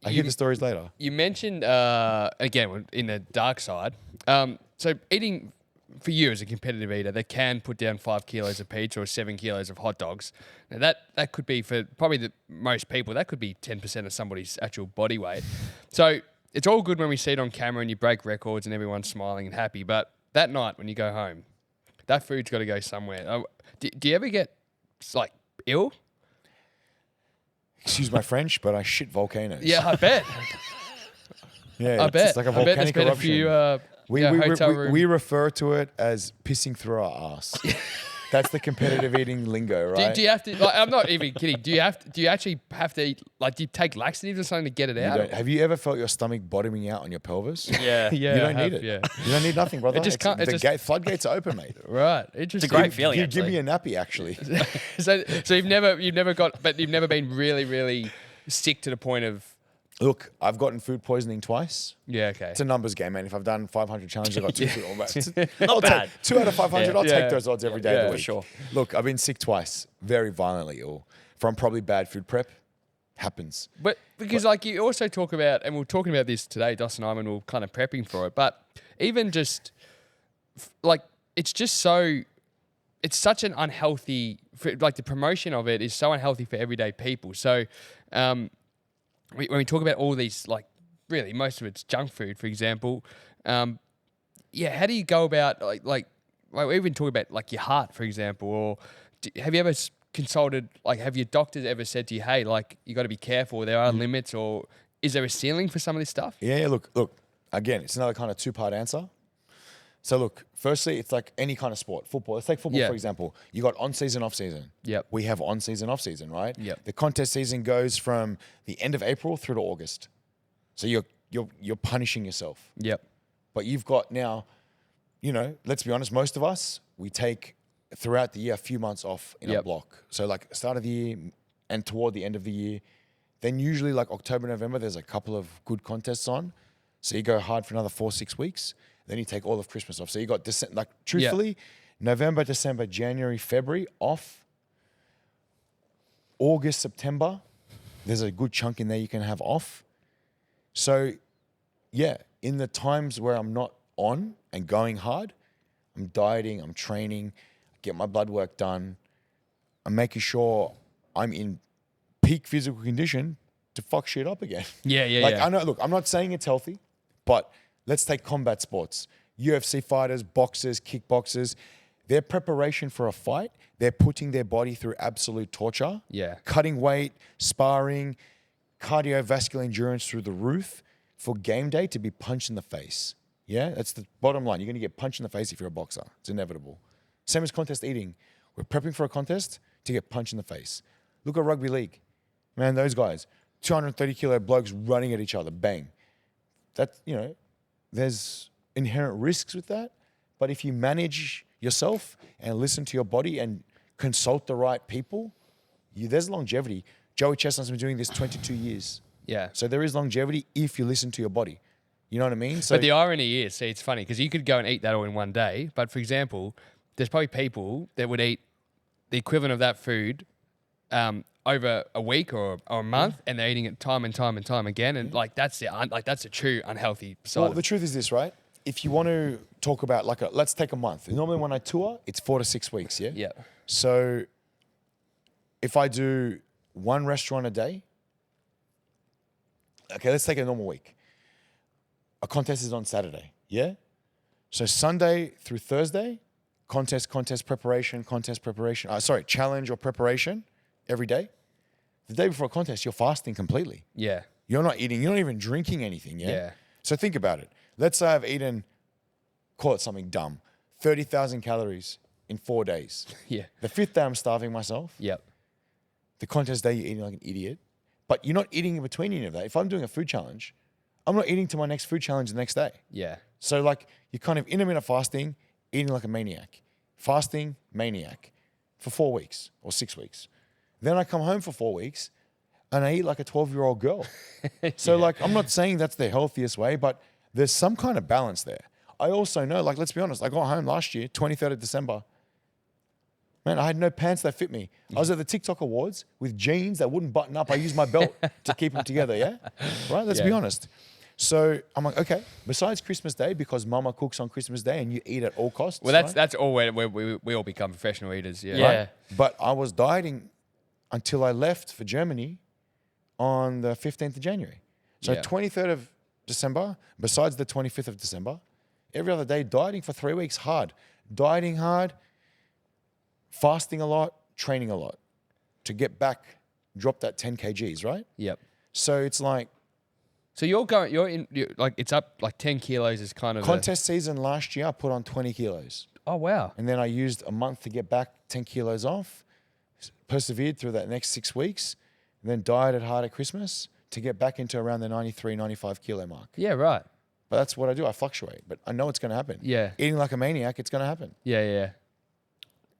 Speaker 2: I hear the stories later.
Speaker 3: You mentioned, again, in the dark side, so eating for you as a competitive eater that can put down 5 kilos of pizza or 7 kilos of hot dogs. Now that could be for probably most people, that could be 10% of somebody's actual body weight. So it's all good when we see it on camera and you break records and everyone's smiling and happy. But that night when you go home, that food's got to go somewhere. Do you ever get like ill?
Speaker 2: Excuse my French, but I shit volcanoes.
Speaker 3: Yeah, I bet.
Speaker 2: Yeah,
Speaker 3: I bet.
Speaker 2: It's like a
Speaker 3: I bet there's
Speaker 2: volcanic
Speaker 3: been a
Speaker 2: eruption.
Speaker 3: few hotel room.
Speaker 2: We refer to it as pissing through our ass. That's the competitive eating lingo, right?
Speaker 3: Do you have to? Like, I'm not even kidding. Do you actually have to eat? Like, do you take laxatives or something to get it out?
Speaker 2: Have you ever felt your stomach bottoming out on your pelvis?
Speaker 1: Yeah.
Speaker 3: Yeah,
Speaker 2: You don't need it.
Speaker 3: Yeah.
Speaker 2: You don't need nothing, brother.
Speaker 3: It just can't- it
Speaker 2: The floodgates are open, mate.
Speaker 3: Right.
Speaker 1: It's a great feeling.
Speaker 2: Give
Speaker 1: actually.
Speaker 2: me a nappy, actually.
Speaker 3: So you've never been really, really sick to the point of.
Speaker 2: Look, I've gotten food poisoning twice.
Speaker 3: Yeah. Okay.
Speaker 2: It's a numbers game, man. If I've done 500 challenges, I've got two food almost.
Speaker 1: Not bad.
Speaker 2: 2 out of 500. I'll
Speaker 3: Yeah.
Speaker 2: take those odds every day of the
Speaker 3: Yeah,
Speaker 2: week.
Speaker 1: for sure.
Speaker 2: Look, I've been sick twice, very violently ill, from probably bad food prep. Happens.
Speaker 3: But because like you also talk about, and we're talking about this today, Dos and I, when we were kind of prepping for it. But even just like it's such an unhealthy. Like the promotion of it is so unhealthy for everyday people. So. When we talk about all these, like, really, most of it's junk food, for example, how do you go about, like we even talk about, like, your heart, for example, or have you ever consulted, like, have your doctors ever said to you, hey, like, you got to be careful, there are limits, or is there a ceiling for some of this stuff?
Speaker 2: Yeah, look, again, it's another kind of two-part answer. So look, firstly, it's like any kind of sport. Football. Let's take football, for example. You got on-season, off-season.
Speaker 3: Yep.
Speaker 2: We have on-season, off-season, right?
Speaker 3: Yep.
Speaker 2: The contest season goes from the end of April through to August. So you're punishing yourself.
Speaker 3: Yep.
Speaker 2: But you've got now, let's be honest, most of us, we take throughout the year a few months off in a block. So like start of the year and toward the end of the year. Then usually like October, November, there's a couple of good contests on. So you go hard for another 4-6 weeks. Then you take all of Christmas off. So you got truthfully, November, December, January, February off. August, September, there's a good chunk in there you can have off. So yeah, in the times where I'm not on and going hard, I'm dieting, I'm training, get my blood work done. I'm making sure I'm in peak physical condition to fuck shit up again.
Speaker 3: Yeah.
Speaker 2: I know, look, I'm not saying it's healthy, but let's take combat sports. UFC fighters, boxers, kickboxers, their preparation for a fight, they're putting their body through absolute torture.
Speaker 3: Yeah.
Speaker 2: Cutting weight, sparring, cardiovascular endurance through the roof for game day to be punched in the face. Yeah, that's the bottom line. You're going to get punched in the face if you're a boxer. It's inevitable. Same as contest eating. We're prepping for a contest to get punched in the face. Look at rugby league. Man, those guys, 230 kilo blokes running at each other, bang. That, there's inherent risks with that. But if you manage yourself and listen to your body and consult the right people, there's longevity. Joey Chestnut's been doing this 22 years.
Speaker 3: Yeah.
Speaker 2: So there is longevity if you listen to your body. You know what I mean? So
Speaker 3: But the irony is, see, it's funny because you could go and eat that all in one day. But for example, there's probably people that would eat the equivalent of that food over a week or a month, and they're eating it time and time and time again. And like that's a true unhealthy side.
Speaker 2: Well, the truth is this, right? If you want to talk about let's take a month. Normally when I tour, it's 4 to 6 weeks, yeah?
Speaker 3: Yeah.
Speaker 2: So if I do one restaurant a day, okay, let's take a normal week. A contest is on Saturday, yeah? So Sunday through Thursday, contest preparation, challenge or preparation every day. The day before a contest, you're fasting completely.
Speaker 3: Yeah.
Speaker 2: You're not eating, you're not even drinking anything, yeah?
Speaker 3: Yeah.
Speaker 2: So think about it. Let's say I've eaten, call it something dumb, 30,000 calories in 4 days.
Speaker 3: Yeah.
Speaker 2: The 5th day, I'm starving myself.
Speaker 3: Yep.
Speaker 2: The contest day, you're eating like an idiot. But you're not eating in between any of that. If I'm doing a food challenge, I'm not eating to my next food challenge the next day.
Speaker 3: Yeah.
Speaker 2: So like you're kind of intermittent fasting, eating like a maniac. Fasting, maniac for 4 weeks or 6 weeks. Then I come home for 4 weeks and I eat like a 12-year-old girl. So like, I'm not saying that's the healthiest way, but there's some kind of balance there. I also know, like, let's be honest, I got home last year, 23rd of December. Man, I had no pants that fit me. I was at the TikTok Awards with jeans that wouldn't button up. I used my belt to keep them together, yeah? Right? Let's be honest. So I'm like, okay, besides Christmas Day, because mama cooks on Christmas Day and you eat at all costs.
Speaker 3: Well, that's all where we all become professional eaters. Yeah.
Speaker 1: Yeah.
Speaker 2: Right? But I was dieting until I left for Germany on the 15th of January. So
Speaker 3: Yeah.
Speaker 2: 23rd of December, besides the 25th of December, every other day dieting for 3 weeks hard. Dieting hard, fasting a lot, training a lot to get back, drop that 10 kgs, right?
Speaker 3: Yep.
Speaker 2: So it's like
Speaker 3: So you're like it's up like 10 kilos is kind of
Speaker 2: contest season last year, I put on 20 kilos.
Speaker 3: Oh, wow.
Speaker 2: And then I used a month to get back 10 kilos off, persevered through that next 6 weeks, and then dieted hard at Christmas to get back into around the 93, 95 kilo mark.
Speaker 3: Yeah, right.
Speaker 2: But that's what I do. I fluctuate, but I know it's going to happen.
Speaker 3: Yeah.
Speaker 2: Eating like a maniac, it's going to happen.
Speaker 3: Yeah, yeah.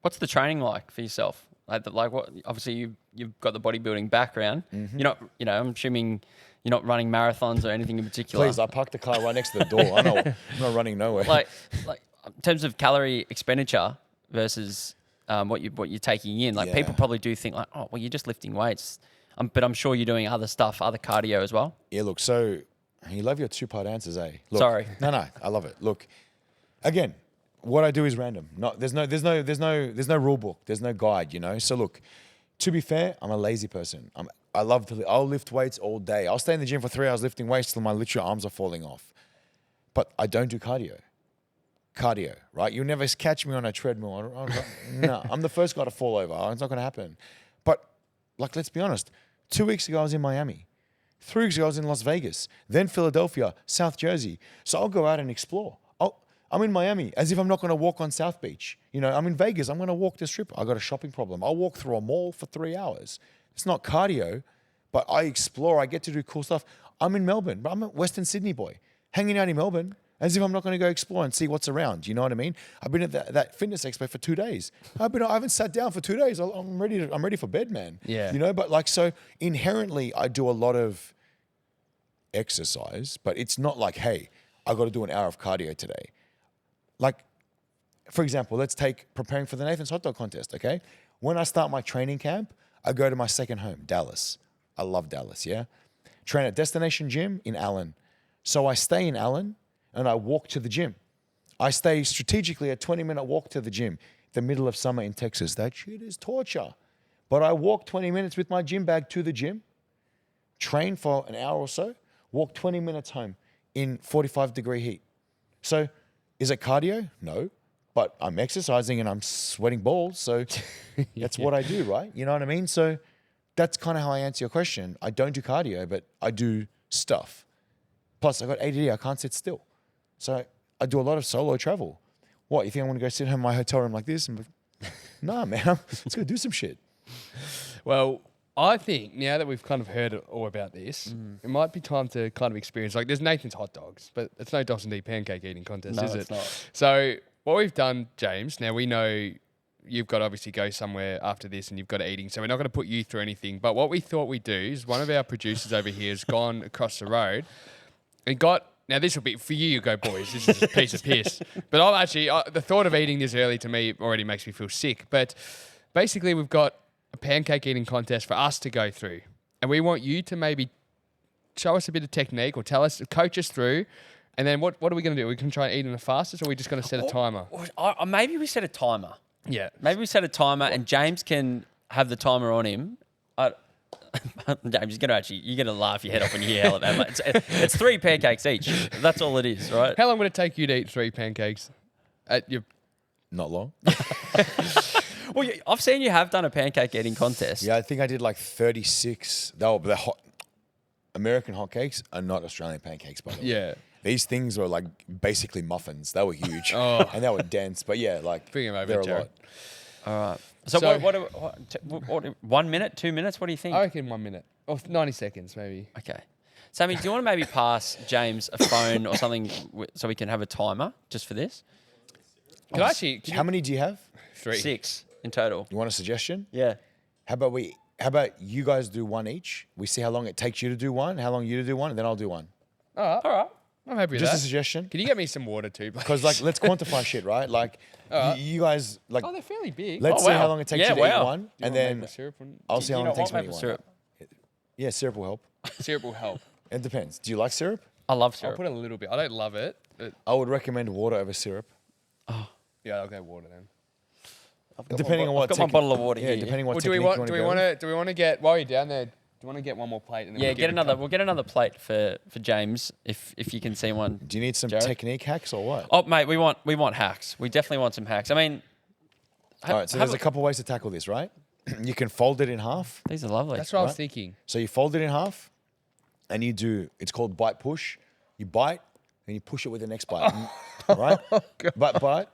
Speaker 1: What's the training like for yourself? Like what? Obviously, you've got the bodybuilding background. You're not, I'm assuming you're not running marathons or anything in particular.
Speaker 2: Please, I parked the car right next to the door. I know I'm not running nowhere.
Speaker 1: like in terms of calorie expenditure versus what you're taking in. Like people probably do think like, oh, well, you're just lifting weights. But I'm sure you're doing other stuff, other cardio as well.
Speaker 2: Yeah, look, so you love your two-part answers, eh? Look,
Speaker 1: Sorry.
Speaker 2: No, I love it. Look, again, what I do is random. There's no rule book. There's no guide, So look, to be fair, I'm a lazy person. I'll lift weights all day. I'll stay in the gym for 3 hours lifting weights till my literal arms are falling off. But I don't do cardio, right? You'll never catch me on a treadmill. No, I'm the first guy to fall over. It's not going to happen. But like, let's be honest. 2 weeks ago, I was in Miami. 3 weeks ago, I was in Las Vegas. Then Philadelphia, South Jersey. So I'll go out and explore. I'm in Miami as if I'm not going to walk on South Beach. I'm in Vegas. I'm going to walk the strip. I got a shopping problem. I'll walk through a mall for 3 hours. It's not cardio, but I explore. I get to do cool stuff. I'm in Melbourne, but I'm a Western Sydney boy, hanging out in Melbourne as if I'm not going to go explore and see what's around. You know what I mean? I've been at that fitness expo for 2 days. I haven't sat down for 2 days. I'm ready for bed, man.
Speaker 3: Yeah.
Speaker 2: But like, so inherently I do a lot of exercise, but it's not like, hey, I got to do an hour of cardio today. Like, for example, let's take preparing for the Nathan's hot dog contest, okay? When I start my training camp, I go to my second home, Dallas. I love Dallas, yeah? Train at Destination Gym in Allen. So I stay in Allen and I walk to the gym. I stay strategically a 20-minute walk to the gym, the middle of summer in Texas. That shit is torture. But I walk 20 minutes with my gym bag to the gym, train for an hour or so, walk 20 minutes home in 45-degree heat. So is it cardio? No. But I'm exercising and I'm sweating balls. So that's what I do, right? You know what I mean? So that's kind of how I answer your question. I don't do cardio, but I do stuff. Plus, I got ADD. I can't sit still. So I do a lot of solo travel. What, you think I want to go sit home in my hotel room like this? Nah, man. Let's go do some shit.
Speaker 3: Well, I think now that we've kind of heard all about this, it might be time to kind of experience, like there's Nathan's hot dogs, but it's no dos&d pancake eating contest, is it?
Speaker 1: It's not.
Speaker 3: So what we've done, James, now we know you've got to obviously go somewhere after this and you've got to eating, so we're not going to put you through anything. But what we thought we'd do is one of our producers over here has gone across the road and got, now this will be, for you go, boys, this is a piece of piss. But I'm actually, the thought of eating this early to me already makes me feel sick. But basically we've got a pancake eating contest for us to go through. And we want you to maybe show us a bit of technique or coach us through. And then what are we going to do? We can try and eat in the fastest, or are we just going to set a timer?
Speaker 1: Maybe we set a timer.
Speaker 3: Yeah.
Speaker 1: Maybe we set a timer and James can have the timer on him. James, you're going to laugh your head off when you yell at that. Mate. It's 3 pancakes each. That's all it is, right?
Speaker 3: How long would it take you to eat 3 pancakes?
Speaker 2: Not long.
Speaker 1: Well, I've seen you have done a pancake eating contest.
Speaker 2: Yeah, I think I did like 36. They're hot. American hotcakes are not Australian pancakes, by the way.
Speaker 3: Yeah.
Speaker 2: These things were like basically muffins. They were huge
Speaker 3: Oh.
Speaker 2: and they were dense. But yeah, like
Speaker 3: Bring 'em over,
Speaker 2: they're a
Speaker 3: Jared.
Speaker 2: lot.
Speaker 1: All right. So what 1 minute, 2 minutes? What do you think?
Speaker 3: I reckon 1 minute. Or 90 seconds, maybe.
Speaker 1: Okay. Sammy, do you want to maybe pass James a phone or something so we can have a timer just for this?
Speaker 2: How many do you have?
Speaker 3: 3.
Speaker 1: 6 in total.
Speaker 2: You want a suggestion?
Speaker 1: Yeah.
Speaker 2: How about you guys do one each? We see how long it takes you to do one, how long you to do one, and then I'll do one.
Speaker 3: All right. I'm happy with
Speaker 2: Just
Speaker 3: that.
Speaker 2: a suggestion.
Speaker 3: Can you get me some water too, please?
Speaker 2: Because like, let's quantify shit, right? Like, you guys like.
Speaker 3: Oh, they're fairly big.
Speaker 2: Let's
Speaker 1: Oh,
Speaker 2: see
Speaker 1: wow.
Speaker 2: how long it takes
Speaker 1: Yeah,
Speaker 2: you to
Speaker 1: wow.
Speaker 2: eat one, and then I'll see how long it takes me to eat one.
Speaker 1: Syrup?
Speaker 2: Yeah, syrup will help.
Speaker 3: Syrup will help.
Speaker 2: It depends. Do you like syrup?
Speaker 1: I love
Speaker 3: I'll
Speaker 1: syrup.
Speaker 3: put a little bit. I don't love it.
Speaker 2: I would recommend water over syrup.
Speaker 3: Yeah, I'll go water then.
Speaker 2: Depending on what.
Speaker 1: I've got my bottle of water
Speaker 2: Yeah,
Speaker 1: here.
Speaker 2: depending on what
Speaker 3: Well,
Speaker 2: technique you want to
Speaker 3: do we want to get while you're down there? Do you want to get one more plate? And then
Speaker 1: Yeah,
Speaker 3: we'll
Speaker 1: get another. We'll get another plate for James if you can see one.
Speaker 2: Do you need some
Speaker 1: Jared?
Speaker 2: technique hacks or what?
Speaker 1: Oh, mate, we want hacks. We definitely want some hacks. I mean,
Speaker 2: All right, so there's a couple ways to tackle this, right? You can fold it in half.
Speaker 1: These are lovely.
Speaker 3: That's what I was
Speaker 2: Right.
Speaker 3: thinking.
Speaker 2: So you fold it in half, and you do. It's called bite push. You bite, and you push it with the next bite, right? But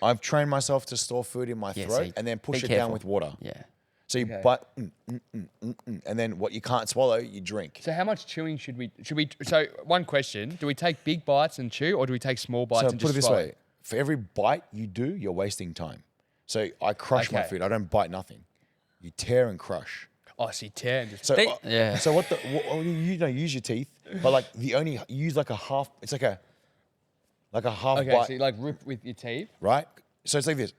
Speaker 2: I've trained myself to store food in my
Speaker 1: Yeah,
Speaker 2: throat
Speaker 1: see,
Speaker 2: and then push
Speaker 1: be
Speaker 2: it down
Speaker 1: careful.
Speaker 2: with water.
Speaker 1: Yeah.
Speaker 2: So you
Speaker 3: Okay.
Speaker 2: bite, and then what you can't swallow, you drink.
Speaker 3: So how much chewing should we? So one question: do we take big bites and chew, or do we take small bites
Speaker 2: So
Speaker 3: and
Speaker 2: put
Speaker 3: just
Speaker 2: it this
Speaker 3: swallow?
Speaker 2: way: for every bite you do, you're wasting time. So I crush my
Speaker 3: Okay.
Speaker 2: food. I don't bite nothing. You tear and crush.
Speaker 3: Oh, see, tear and just.
Speaker 2: So
Speaker 1: Yeah.
Speaker 2: So you don't use your teeth, but like you use like a half. It's like a half
Speaker 3: Okay,
Speaker 2: bite,
Speaker 3: so you like rip with your teeth.
Speaker 2: right? So it's like this.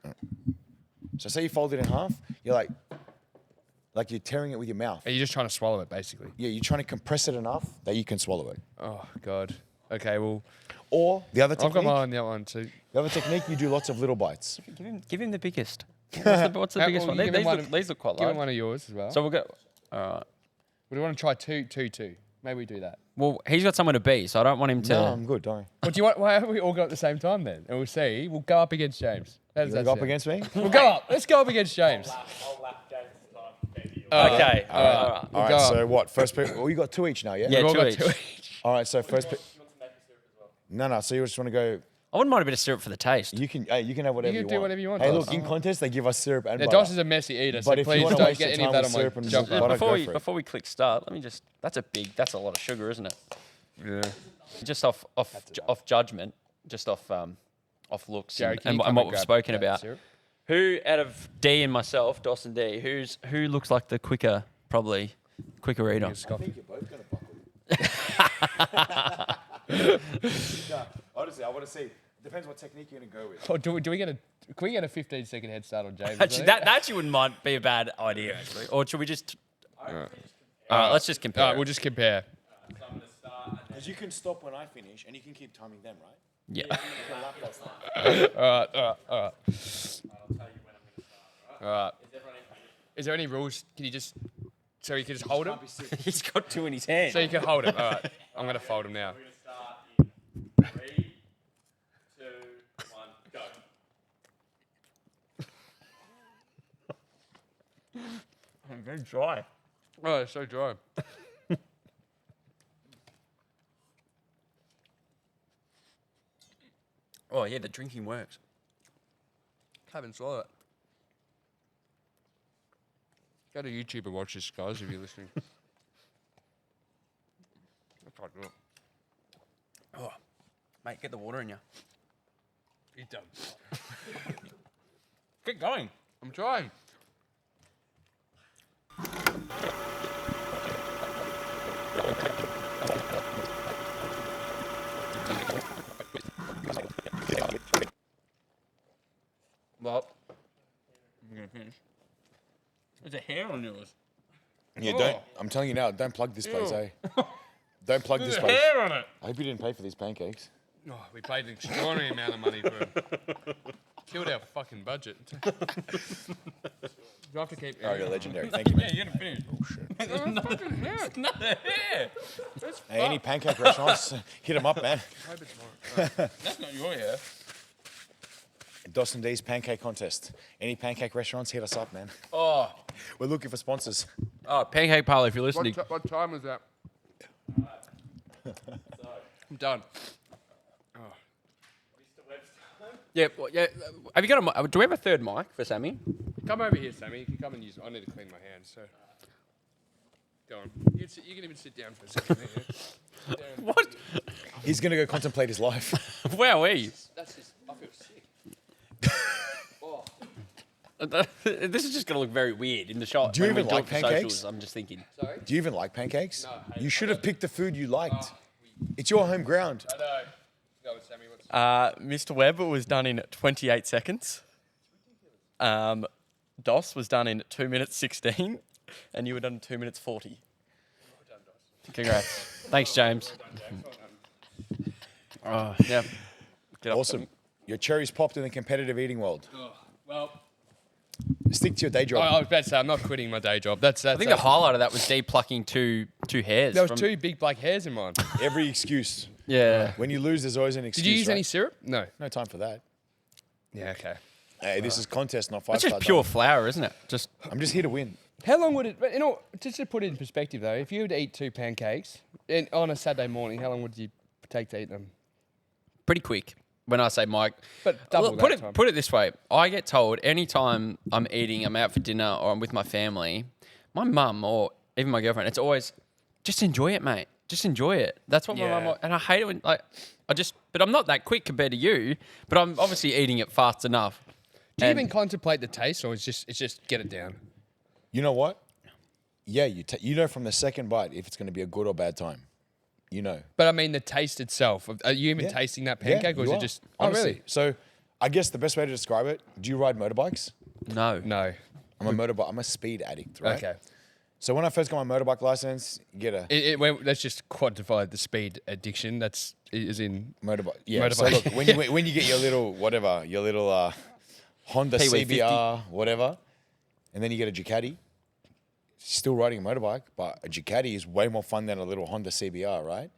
Speaker 2: So say you fold it in half. You're like you're tearing it with your mouth.
Speaker 3: Are you just trying to swallow it, basically?
Speaker 2: Yeah, you're trying to compress it enough that you can swallow it.
Speaker 3: Oh God. Okay, well,
Speaker 2: Or the other
Speaker 3: I've got
Speaker 2: technique.
Speaker 3: mine on that one too.
Speaker 2: The other technique, you do lots of little bites.
Speaker 1: Give him the biggest. What's the biggest
Speaker 3: well,
Speaker 1: one?
Speaker 3: you give him
Speaker 1: These look quite
Speaker 3: Give him
Speaker 1: large.
Speaker 3: one of yours as well.
Speaker 1: So we'll go. All right.
Speaker 3: we do want to try two. Maybe we do that.
Speaker 1: Well, he's got somewhere to be, so I don't want him to.
Speaker 2: No, I'm good. Don't.
Speaker 3: Well, do you want? Why haven't we all go at the same time then? And we'll see. We'll go up against James. How does
Speaker 2: You
Speaker 3: that
Speaker 2: go up
Speaker 3: sound?
Speaker 2: against me?
Speaker 3: We'll go up. Let's go up against James.
Speaker 4: I'll lap James' time.
Speaker 1: Okay.
Speaker 2: All right.
Speaker 1: All right.
Speaker 2: All right.
Speaker 3: go
Speaker 2: So what? First pick. Well, you got two each now, yeah?
Speaker 1: Yeah,
Speaker 3: We've all
Speaker 1: two
Speaker 3: got
Speaker 1: each.
Speaker 3: two each.
Speaker 2: All right. So first pick.
Speaker 4: You want some maple syrup as well?
Speaker 2: No. So you just want to go.
Speaker 1: I wouldn't mind a bit of syrup for the taste.
Speaker 2: You can have whatever
Speaker 3: You
Speaker 2: you,
Speaker 3: can do
Speaker 2: want.
Speaker 3: whatever you want,
Speaker 2: Hey,
Speaker 3: Dos.
Speaker 2: look, in contest they give us syrup and
Speaker 3: Now,
Speaker 2: butter.
Speaker 3: Dos is a messy eater, so
Speaker 2: But if you
Speaker 3: please
Speaker 2: wanna
Speaker 3: don't
Speaker 2: waste
Speaker 3: get
Speaker 2: your
Speaker 3: any of
Speaker 2: time
Speaker 3: that
Speaker 2: with
Speaker 3: on my
Speaker 2: syrup and
Speaker 3: jumper.
Speaker 2: butter,
Speaker 1: Before
Speaker 2: go
Speaker 1: we
Speaker 2: for it.
Speaker 1: before we click start, let me just. That's a lot of sugar, isn't it?
Speaker 3: Yeah.
Speaker 1: Just off judgment, just off looks
Speaker 3: Jared, can
Speaker 1: and
Speaker 3: you come
Speaker 1: what
Speaker 3: and
Speaker 1: we've
Speaker 3: grab
Speaker 1: spoken
Speaker 3: that
Speaker 1: about.
Speaker 3: syrup?
Speaker 1: Who out of D and myself, Dos and D, who looks like the quicker eater?
Speaker 2: I think you're both going to buckle. Honestly, I want to see. Depends what technique you're going to go with.
Speaker 3: Or do we get can we get a 15-second head start on James?
Speaker 1: Actually, that actually wouldn't mind be a bad idea, actually. Or should we just? All right, let's just compare.
Speaker 3: All right, we'll just compare.
Speaker 4: So I'm going to start.
Speaker 2: Because you can stop when I finish, and you can keep timing them, right?
Speaker 1: Yeah.
Speaker 3: All right.
Speaker 4: I'll tell you when I'm going to start, all right?
Speaker 3: All right.
Speaker 4: Is everyone in?
Speaker 3: Is there any rules? Can you just so you can just hold him?
Speaker 1: He's got two in his hand.
Speaker 3: So you can hold him. All right. I'm gonna fold him now.
Speaker 4: We're going to start in 3, 2, 1, go.
Speaker 1: I'm very dry.
Speaker 3: Oh, it's so dry.
Speaker 1: Oh yeah, the drinking works.
Speaker 3: Can't even swallow it. Go to YouTube and watch this, guys, if you're listening. That's quite good.
Speaker 1: Oh, mate, get the water in you.
Speaker 3: He's done.
Speaker 1: Keep going.
Speaker 3: I'm trying.
Speaker 1: Well, I'm gonna finish. There's a hair on yours.
Speaker 2: Yeah, don't. I'm telling you now, don't plug this place, eh? Don't plug this
Speaker 1: There's a
Speaker 2: place.
Speaker 1: hair on it.
Speaker 2: I hope you didn't pay for these pancakes.
Speaker 3: Oh, we paid an extraordinary amount of money for him. Killed our fucking budget. Do I have to keep?
Speaker 2: Oh, you're legendary. Thank you, man.
Speaker 1: You gotta finish.
Speaker 2: Oh, shit.
Speaker 1: There's another hair.
Speaker 2: Hey, any pancake restaurants, hit them up, man.
Speaker 3: Hope it's more.
Speaker 1: That's not your hair.
Speaker 2: dos&d's pancake contest. Any pancake restaurants, hit us up, man.
Speaker 1: Oh,
Speaker 2: We're looking for sponsors.
Speaker 1: oh, pancake parlor. If you're listening.
Speaker 3: What time was that? I'm done.
Speaker 4: Mr. Webb's time.
Speaker 1: Yeah, well, yeah. Have you got a? Do we have a third mic for Sammy?
Speaker 3: Come over here, Sammy. You can come and use. I need to clean my hands. So, go on. You can even sit down for a second. There.
Speaker 1: What?
Speaker 2: He's going to go contemplate his life.
Speaker 1: Where are we?
Speaker 3: That's just. I feel sick.
Speaker 1: This is just gonna look very weird in the shot.
Speaker 2: Do you
Speaker 1: when we
Speaker 2: even
Speaker 1: do
Speaker 2: like
Speaker 1: it for
Speaker 2: pancakes?
Speaker 1: socials, I'm just thinking.
Speaker 3: Sorry.
Speaker 2: Do you even like pancakes?
Speaker 3: No, I
Speaker 2: You should have picked the food you liked. It's your home ground.
Speaker 3: I know. Go with Sammy. What's
Speaker 1: Mr. Webb was done in 28 seconds. Dos was done in 2 minutes 16, and you were done in 2 minutes 40. Congrats. Thanks, James. Yeah. Get up
Speaker 2: Awesome. Your cherries popped in the competitive eating world.
Speaker 3: Well,
Speaker 2: Stick to your day job.
Speaker 3: I was about to say I'm not quitting my day job. That's
Speaker 1: I think the highlight of that was plucking two hairs.
Speaker 3: there was 2 big black hairs in mine.
Speaker 2: Every excuse.
Speaker 1: Yeah.
Speaker 2: When you lose, there's always an excuse.
Speaker 3: Did you use
Speaker 2: right?
Speaker 3: any syrup? No.
Speaker 2: No time for that.
Speaker 3: Yeah. Okay.
Speaker 2: Hey, this is contest, not 5-star.
Speaker 1: It's just pure flour, isn't it? Just
Speaker 2: I'm just here to win.
Speaker 3: How long would it? Just to put it in perspective though, if you were to eat 2 pancakes on a Saturday morning, how long would you take to eat them?
Speaker 1: pretty quick. When I say Mike,
Speaker 3: But double
Speaker 1: look,
Speaker 3: that time.
Speaker 1: put it this way: I get told anytime I'm eating, I'm out for dinner, or I'm with my family, my mum or even my girlfriend, it's always just enjoy it, mate. Just enjoy it. That's what my mum. And I hate it when but I'm not that quick compared to you. But I'm obviously eating it fast enough.
Speaker 3: Do you even contemplate the taste, or it's just get it down?
Speaker 2: You know what? Yeah, you know from the second bite if it's going to be a good or bad time. You know.
Speaker 3: But I mean the taste itself. Are you even tasting that pancake, or is it just?
Speaker 2: Honestly.
Speaker 3: Oh, really?
Speaker 2: So, I guess the best way to describe it. Do you ride motorbikes?
Speaker 1: No.
Speaker 3: No.
Speaker 2: I'm a speed addict, right?
Speaker 3: Okay.
Speaker 2: So when I first got my motorbike license, you get a
Speaker 3: Let's just quantify the speed addiction. That's is in
Speaker 2: motorbike. Yeah.
Speaker 3: Motorbike.
Speaker 2: So look, when you get your little Honda
Speaker 1: PW50.
Speaker 2: CBR, whatever, and then you get a Ducati. Still riding a motorbike, but a Ducati is way more fun than a little Honda CBR, right?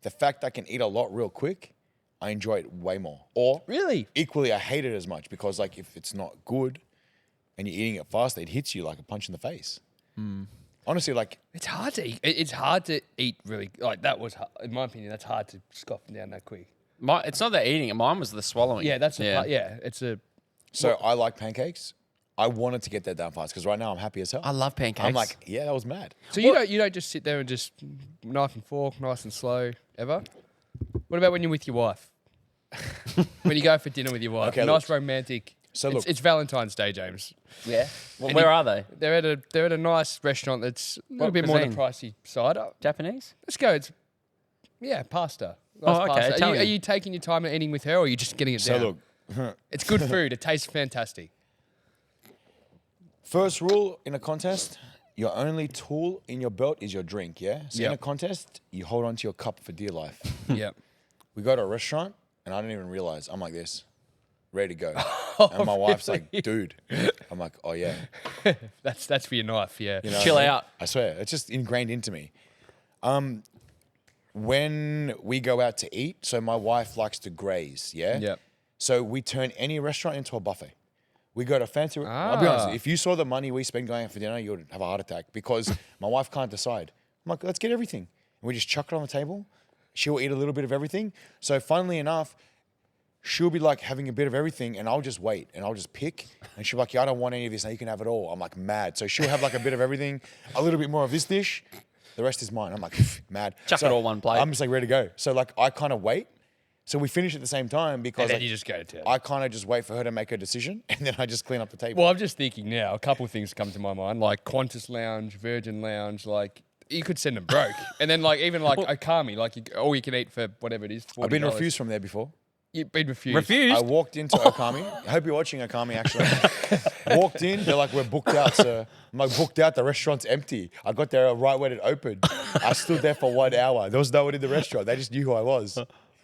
Speaker 2: The fact I can eat a lot real quick, I enjoy it way more. Or
Speaker 3: Really?
Speaker 2: equally, I hate it as much because like if it's not good and you're eating it fast, it hits you like a punch in the face. Honestly, like
Speaker 3: It's hard to eat. It's hard to eat really. Like that was, in my opinion, that's hard to scoff down that quick.
Speaker 1: It's not the eating. Mine was the swallowing.
Speaker 3: Yeah, that's the part. Yeah, it's a.
Speaker 2: so I like pancakes. I wanted to get that down fast because right now I'm happy as hell.
Speaker 1: I love pancakes.
Speaker 2: I'm like, yeah, that was mad.
Speaker 3: So you don't just sit there and just knife and fork, nice and slow, ever. What about when you're with your wife? When you go for dinner with your wife,
Speaker 2: Okay,
Speaker 3: nice
Speaker 2: look.
Speaker 3: romantic.
Speaker 2: So look.
Speaker 3: It's Valentine's Day, James.
Speaker 1: yeah. Well,
Speaker 3: And
Speaker 1: where
Speaker 3: you-
Speaker 1: are they?
Speaker 3: They're at a nice restaurant that's a little
Speaker 1: What
Speaker 3: bit more on the
Speaker 1: cuisine?
Speaker 3: pricey side.
Speaker 1: Japanese?
Speaker 3: Let's go. It's pasta. Nice
Speaker 1: Oh, okay,
Speaker 3: pasta. Are you,
Speaker 1: Italian.
Speaker 3: are you taking your time and eating with her, or are you just getting it
Speaker 2: So
Speaker 3: down?
Speaker 2: look,
Speaker 3: It's good food. It tastes fantastic.
Speaker 2: first rule in a contest, your only tool in your belt is your drink, yeah? So in
Speaker 3: Yep.
Speaker 2: a contest, you hold on to your cup for dear life.
Speaker 3: Yeah.
Speaker 2: We go to a restaurant, and I didn't even realize. I'm like this, ready to go.
Speaker 3: Oh,
Speaker 2: And my wife's like, dude. I'm like, oh, yeah.
Speaker 3: That's for your knife. Yeah.
Speaker 2: You know
Speaker 1: Chill
Speaker 2: what I mean?
Speaker 1: out.
Speaker 2: I swear, it's just ingrained into me. When we go out to eat, so my wife likes to graze, yeah?
Speaker 3: Yep.
Speaker 2: So we turn any restaurant into a buffet. We go to fancy. I'll be honest. If you saw the money we spend going out for dinner, you would have a heart attack because my wife can't decide. I'm like, let's get everything, and we just chuck it on the table. She'll eat a little bit of everything. So funnily enough, she'll be like having a bit of everything, and I'll just wait and I'll just pick. And she'll be like, yeah, I don't want any of this. Now you can have it all. I'm like mad. So she'll have like a bit of everything, a little bit more of this dish. The rest is mine. I'm like mad.
Speaker 1: Chuck it all one plate.
Speaker 2: I'm just like ready to go. So like I kind of wait. So we finish at the same time because
Speaker 3: And then
Speaker 2: like,
Speaker 3: you just go to town.
Speaker 2: I kind of just wait for her to make her decision, and then I just clean up the table.
Speaker 3: Well, I'm just thinking now. A couple of things come to my mind, like Qantas Lounge, Virgin Lounge. Like you could send them broke, and then like even like Okami, like all you can eat for whatever it is. $40.
Speaker 2: I've been refused from there before.
Speaker 3: You've been refused.
Speaker 1: Refused?
Speaker 2: I walked into Okami. I hope you're watching Okami, actually. Walked in. They're like, we're booked out, sir. I'm like, booked out. The restaurant's empty. I got there right when it opened. I stood there for 1 hour. There was no one in the restaurant. They just knew who I was.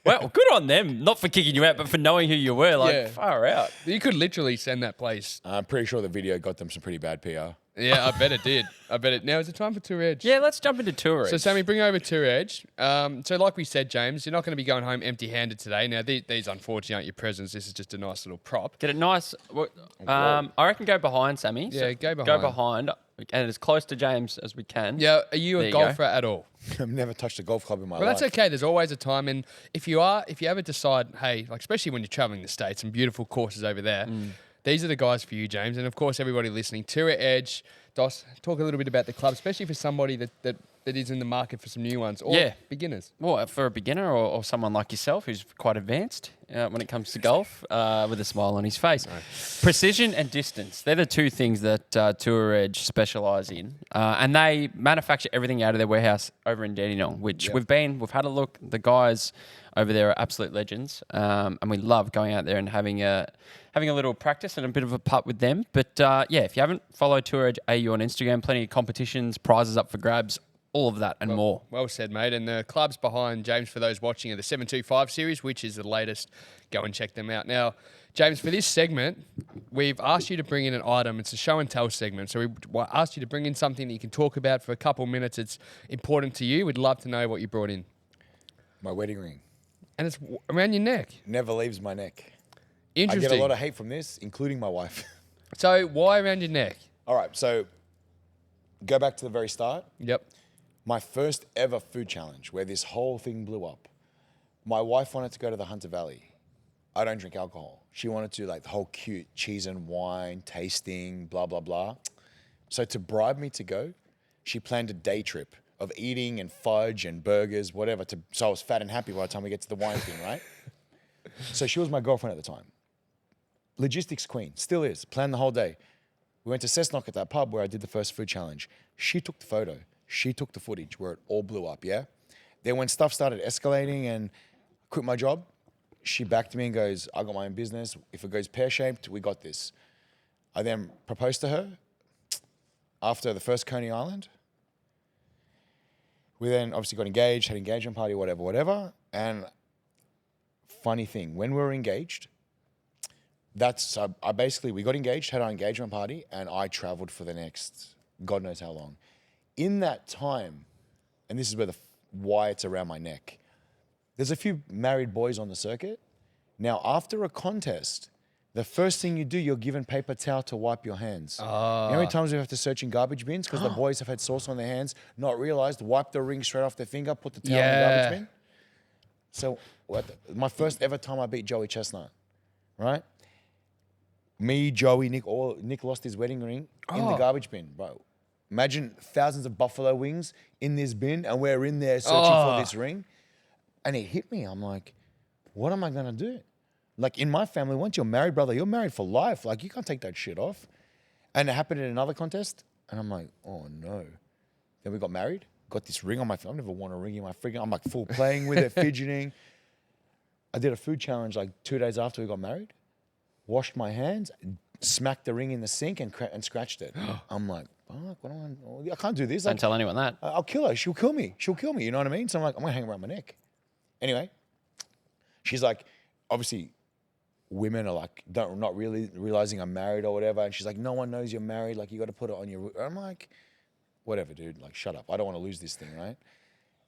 Speaker 1: Well, good on them. Not for kicking you out, but for knowing who you were. Like,
Speaker 3: Yeah.
Speaker 1: far out.
Speaker 3: You could literally send that place.
Speaker 2: I'm pretty sure the video got them some pretty bad PR.
Speaker 3: Yeah, I bet it did. I bet it. Now is it time for Tour Edge?
Speaker 1: Yeah, let's jump into tour.
Speaker 3: So, Sammy, bring over Tour Edge. So, like we said, James, you're not going to be going home empty-handed today. Now, these unfortunately aren't your presents. This is just a nice little prop.
Speaker 1: Get it nice. I reckon go behind, Sammy.
Speaker 3: Yeah, go
Speaker 1: Go
Speaker 3: behind.
Speaker 1: behind and as close to James as we can.
Speaker 3: Yeah, are you
Speaker 1: There
Speaker 3: a
Speaker 1: you go.
Speaker 3: golfer at all?
Speaker 2: I've never touched a golf club in my
Speaker 3: Well,
Speaker 2: life.
Speaker 3: that's okay. There's always a time, and if you ever decide, hey, like especially when you're traveling the states, some beautiful courses over there. These are the guys for you, James, and of course everybody listening. Tour Edge, Dos, talk a little bit about the club, especially for somebody that is in the market for some new ones or
Speaker 1: Yeah.
Speaker 3: beginners.
Speaker 1: Well, for a beginner or someone like yourself who's quite advanced when it comes to golf, with a smile on his face. Precision and distance. They're the two things that Tour Edge specialise in. And they manufacture everything out of their warehouse over in Dandenong, which we've had a look. The guys over there are absolute legends. And we love going out there and having a little practice and a bit of a putt with them. But if you haven't followed Tour Edge AU on Instagram, plenty of competitions, prizes up for grabs all of that and more.
Speaker 3: Well said, mate. And the clubs behind James, for those watching, are the 725 series, which is the latest. Go and check them out. Now, James, for this segment, we've asked you to bring in an item. It's a show and tell segment. So we asked you to bring in something that you can talk about for a couple minutes. It's important to you. We'd love to know what you brought in.
Speaker 2: My wedding ring.
Speaker 3: And it's around your neck.
Speaker 2: Never leaves my neck.
Speaker 3: Interesting.
Speaker 2: I get a lot of hate from this, including my wife.
Speaker 3: So why around your neck?
Speaker 2: All right, so go back to the very start.
Speaker 3: Yep.
Speaker 2: My first ever food challenge where this whole thing blew up. My wife wanted to go to the Hunter Valley. I don't drink alcohol. She wanted to like the whole cute cheese and wine, tasting, blah, blah, blah. So to bribe me to go, she planned a day trip of eating and fudge and burgers, whatever. So I was fat and happy by the time we get to the wine thing, right? So she was my girlfriend at the time. Logistics queen, still is, planned the whole day. We went to Cessnock at that pub where I did the first food challenge. She took the photo. She took the footage where it all blew up, yeah? Then when stuff started escalating and I quit my job, she backed me and goes, I got my own business. If it goes pear-shaped, we got this. I then proposed to her after the first Coney Island. We then obviously got engaged, had engagement party, whatever. And funny thing, when we were engaged, we got engaged, had our engagement party, and I traveled for the next God knows how long. In that time, and this is why it's around my neck, there's a few married boys on the circuit. Now, after a contest, the first thing you do, you're given paper towel to wipe your hands. You know how many times we have to search in garbage bins because the boys have had sauce on their hands, not realized, wipe the ring straight off their finger, put the towel in the garbage bin? So my first ever time I beat Joey Chestnut, right? Me, Joey, Nick lost his wedding ring in the garbage bin, bro. Imagine thousands of buffalo wings in this bin and we're in there searching for this ring. And it hit me. I'm like, what am I going to do? Like in my family, once you're married, brother, you're married for life. Like you can't take that shit off. And it happened in another contest. And I'm like, oh no. Then we got married, got this ring on my finger. I never worn a ring in my finger. I'm like full playing with it, fidgeting. I did a food challenge like 2 days after we got married. Washed my hands, smacked the ring in the sink and scratched it. I'm like, fuck, I can't do this.
Speaker 1: Don't tell anyone that.
Speaker 2: I'll kill her. She'll kill me. You know what I mean? So I'm like, I'm going to hang around my neck. Anyway, she's like, obviously, women are like, not really realizing I'm married or whatever. And she's like, no one knows you're married. Like, you got to put it on your... I'm like, whatever, dude. Like, shut up. I don't want to lose this thing, right?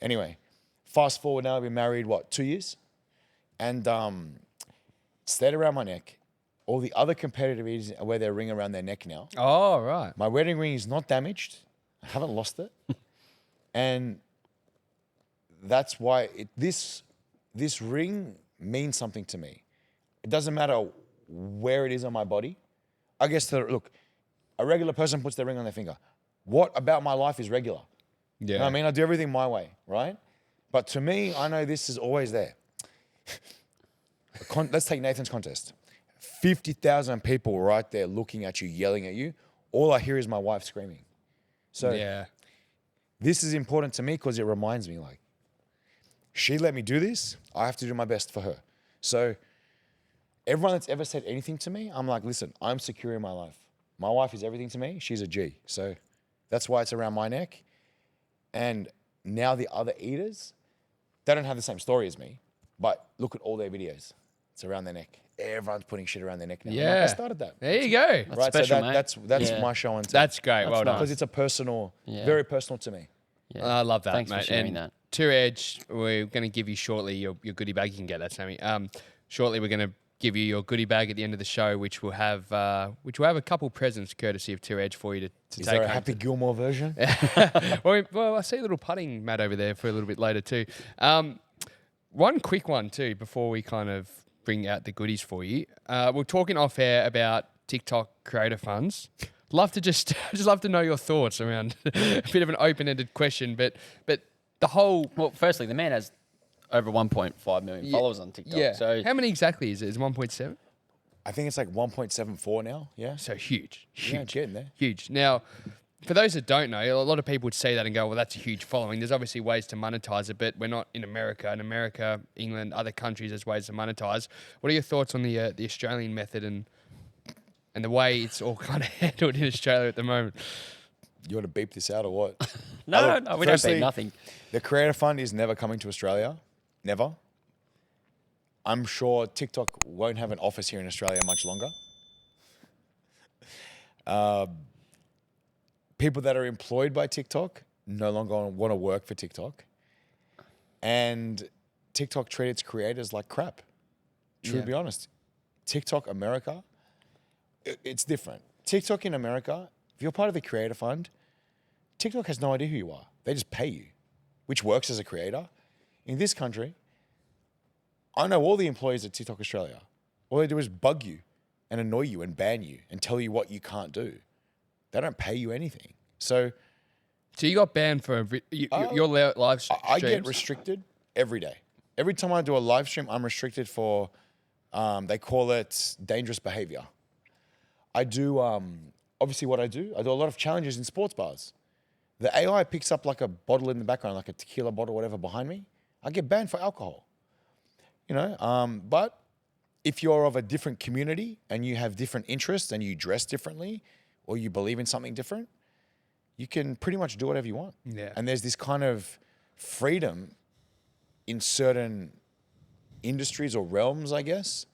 Speaker 2: Anyway, fast forward now, I've been married, 2 years? And stayed around my neck. All the other competitive eaters wear their ring around their neck now.
Speaker 3: Oh, right.
Speaker 2: My wedding ring is not damaged. I haven't lost it. And that's why this ring means something to me. It doesn't matter where it is on my body. I guess, look, a regular person puts their ring on their finger. What about my life is regular?
Speaker 3: Yeah.
Speaker 2: You know what I mean? I do everything my way, right? But to me, I know this is always there. Let's take Nathan's contest. 50,000 people right there looking at you, yelling at you. All I hear is my wife screaming. So this is important to me because it reminds me, like, she let me do this. I have to do my best for her. So everyone that's ever said anything to me, I'm like, listen, I'm secure in my life. My wife is everything to me. She's a G. So that's why it's around my neck. And now the other eaters, they don't have the same story as me, but look at all their videos. It's around their neck. Everyone's putting shit around their neck now.
Speaker 3: Yeah.
Speaker 2: Like, I started that.
Speaker 3: There you go.
Speaker 2: Right,
Speaker 1: special,
Speaker 2: so
Speaker 1: mate.
Speaker 2: that's my show and tell.
Speaker 3: That's great. Well done.
Speaker 2: Because it's a personal, very personal to me.
Speaker 1: Yeah.
Speaker 3: I love that,
Speaker 1: Thanks
Speaker 3: mate.
Speaker 1: for sharing
Speaker 3: And
Speaker 1: that.
Speaker 3: To Edge, we're going to give you shortly your goodie bag. You can get that, Sammy. Shortly, we're going to give you your goodie bag at the end of the show, which will have a couple presents courtesy of 2 Edge for you to
Speaker 2: Is
Speaker 3: take
Speaker 2: there a
Speaker 3: home.
Speaker 2: Happy Gilmore version?
Speaker 3: Well, I see a little putting mat over there for a little bit later too. One quick one too before we kind of bring out the goodies for you. We're talking off air about TikTok creator funds. Love to just love to know your thoughts around a bit of an open-ended question, but the whole.
Speaker 1: Well, firstly, the man has over 1.5 million followers on TikTok.
Speaker 3: Yeah.
Speaker 1: So
Speaker 3: how many exactly is it? Is it 1.7?
Speaker 2: I think it's like 1.74 now. Yeah.
Speaker 3: So huge.
Speaker 2: Yeah, it's getting there.
Speaker 3: Huge. Now, for those that don't know, a lot of people would say that and go, well, that's a huge following. There's obviously ways to monetize it, but we're not in America. In America, England, other countries, there's ways to monetize. What are your thoughts on the Australian method and the way it's all kind of handled in Australia at the moment?
Speaker 2: You want to beep this out or what?
Speaker 1: No,
Speaker 2: Look,
Speaker 1: we don't
Speaker 2: firstly,
Speaker 1: beep nothing.
Speaker 2: The Creator Fund is never coming to Australia. Never. I'm sure TikTok won't have an office here in Australia much longer. People that are employed by TikTok no longer want to work for TikTok. And TikTok treat its creators like crap. To be honest. TikTok America, it's different. TikTok in America, if you're part of the Creator Fund, TikTok has no idea who you are. They just pay you, which works as a creator. In this country, I know all the employees at TikTok Australia. All they do is bug you and annoy you and ban you and tell you what you can't do. They don't pay you anything. So
Speaker 3: you got banned for your live streams?
Speaker 2: I get restricted every day. Every time I do a live stream, I'm restricted for, they call it dangerous behavior. I do, obviously what I do a lot of challenges in sports bars. The AI picks up like a bottle in the background, like a tequila bottle, whatever, behind me. I get banned for alcohol. You know, but if you're of a different community and you have different interests and you dress differently or you believe in something different, you can pretty much do whatever you want.
Speaker 3: Yeah.
Speaker 2: And there's this kind of freedom in certain industries or realms, I guess.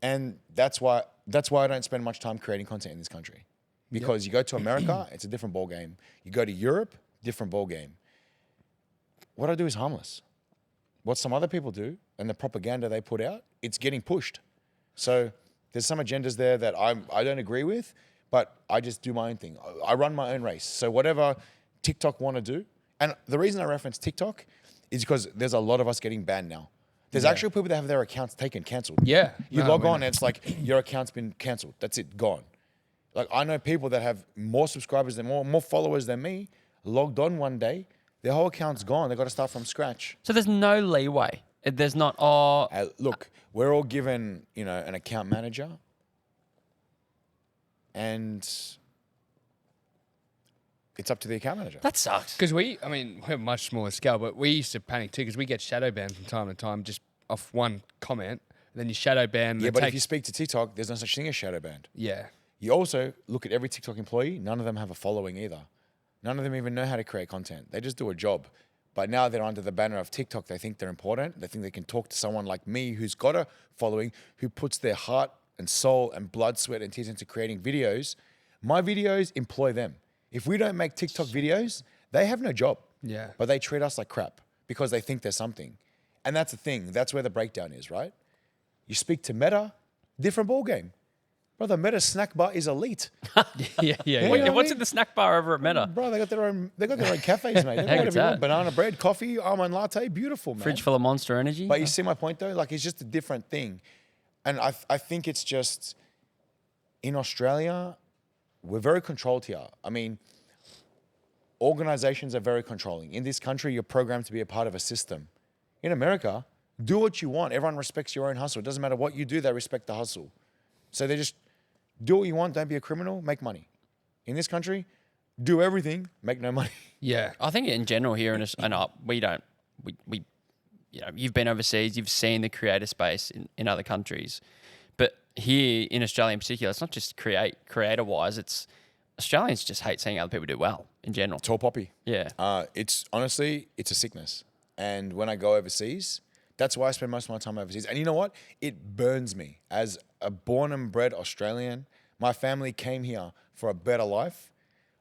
Speaker 2: And that's why I don't spend much time creating content in this country. Because you go to America, it's a different ball game. You go to Europe, different ball game. What I do is harmless. What some other people do and the propaganda they put out, it's getting pushed. So there's some agendas there that I don't agree with, but I just do my own thing. I run my own race. So whatever TikTok want to do, and the reason I reference TikTok is because there's a lot of us getting banned now. There's actually people that have their accounts cancelled.
Speaker 3: Yeah.
Speaker 2: You log on and it's like, your account's been cancelled. That's it, gone. Like I know people that have more subscribers than more followers than me, logged on one day, their whole account's gone. They've got to start from scratch.
Speaker 1: So there's no leeway. There's not,
Speaker 2: Look, we're all given, an account manager. And it's up to the account manager.
Speaker 1: that sucks.
Speaker 3: Because we're a much smaller scale, but we used to panic too because we get shadow banned from time to time just off one comment. And then you shadow ban.
Speaker 2: Yeah, but if you speak to TikTok, there's no such thing as shadow banned.
Speaker 3: Yeah.
Speaker 2: You also look at every TikTok employee, none of them have a following either. None of them even know how to create content. They just do a job. But now they're under the banner of TikTok. They think they're important. They think they can talk to someone like me who's got a following, who puts their heart and soul and blood, sweat, and tears into creating videos. My videos employ them. If we don't make TikTok videos, they have no job.
Speaker 3: Yeah.
Speaker 2: But they treat us like crap because they think there's something. And that's the thing. That's where the breakdown is, right? You speak to Meta, different ballgame. Brother, Meta snack bar is elite.
Speaker 3: Yeah.
Speaker 1: Wait, what's in the snack bar over at Meta?
Speaker 2: Bro, they got their own cafes, mate. They got whatever you want. Banana bread, coffee, almond latte, beautiful, man.
Speaker 1: Fridge full of Monster Energy.
Speaker 2: But you see my point though? Like it's just a different thing. And I think it's just in Australia, we're very controlled here. I mean, organizations are very controlling. In this country, you're programmed to be a part of a system. In America, do what you want. Everyone respects your own hustle. It doesn't matter what you do, they respect the hustle. So they just do what you want, don't be a criminal, make money. In this country, do everything, make no money.
Speaker 3: Yeah.
Speaker 1: I think in general here we you've been overseas, you've seen the creator space in other countries. But here in Australia in particular, it's not just creator-wise, it's Australians just hate seeing other people do well in general.
Speaker 2: Tall poppy.
Speaker 1: Yeah.
Speaker 2: It's honestly, it's a sickness. And when I go overseas, that's why I spend most of my time overseas. And you know what? It burns me. As a born and bred Australian, my family came here for a better life.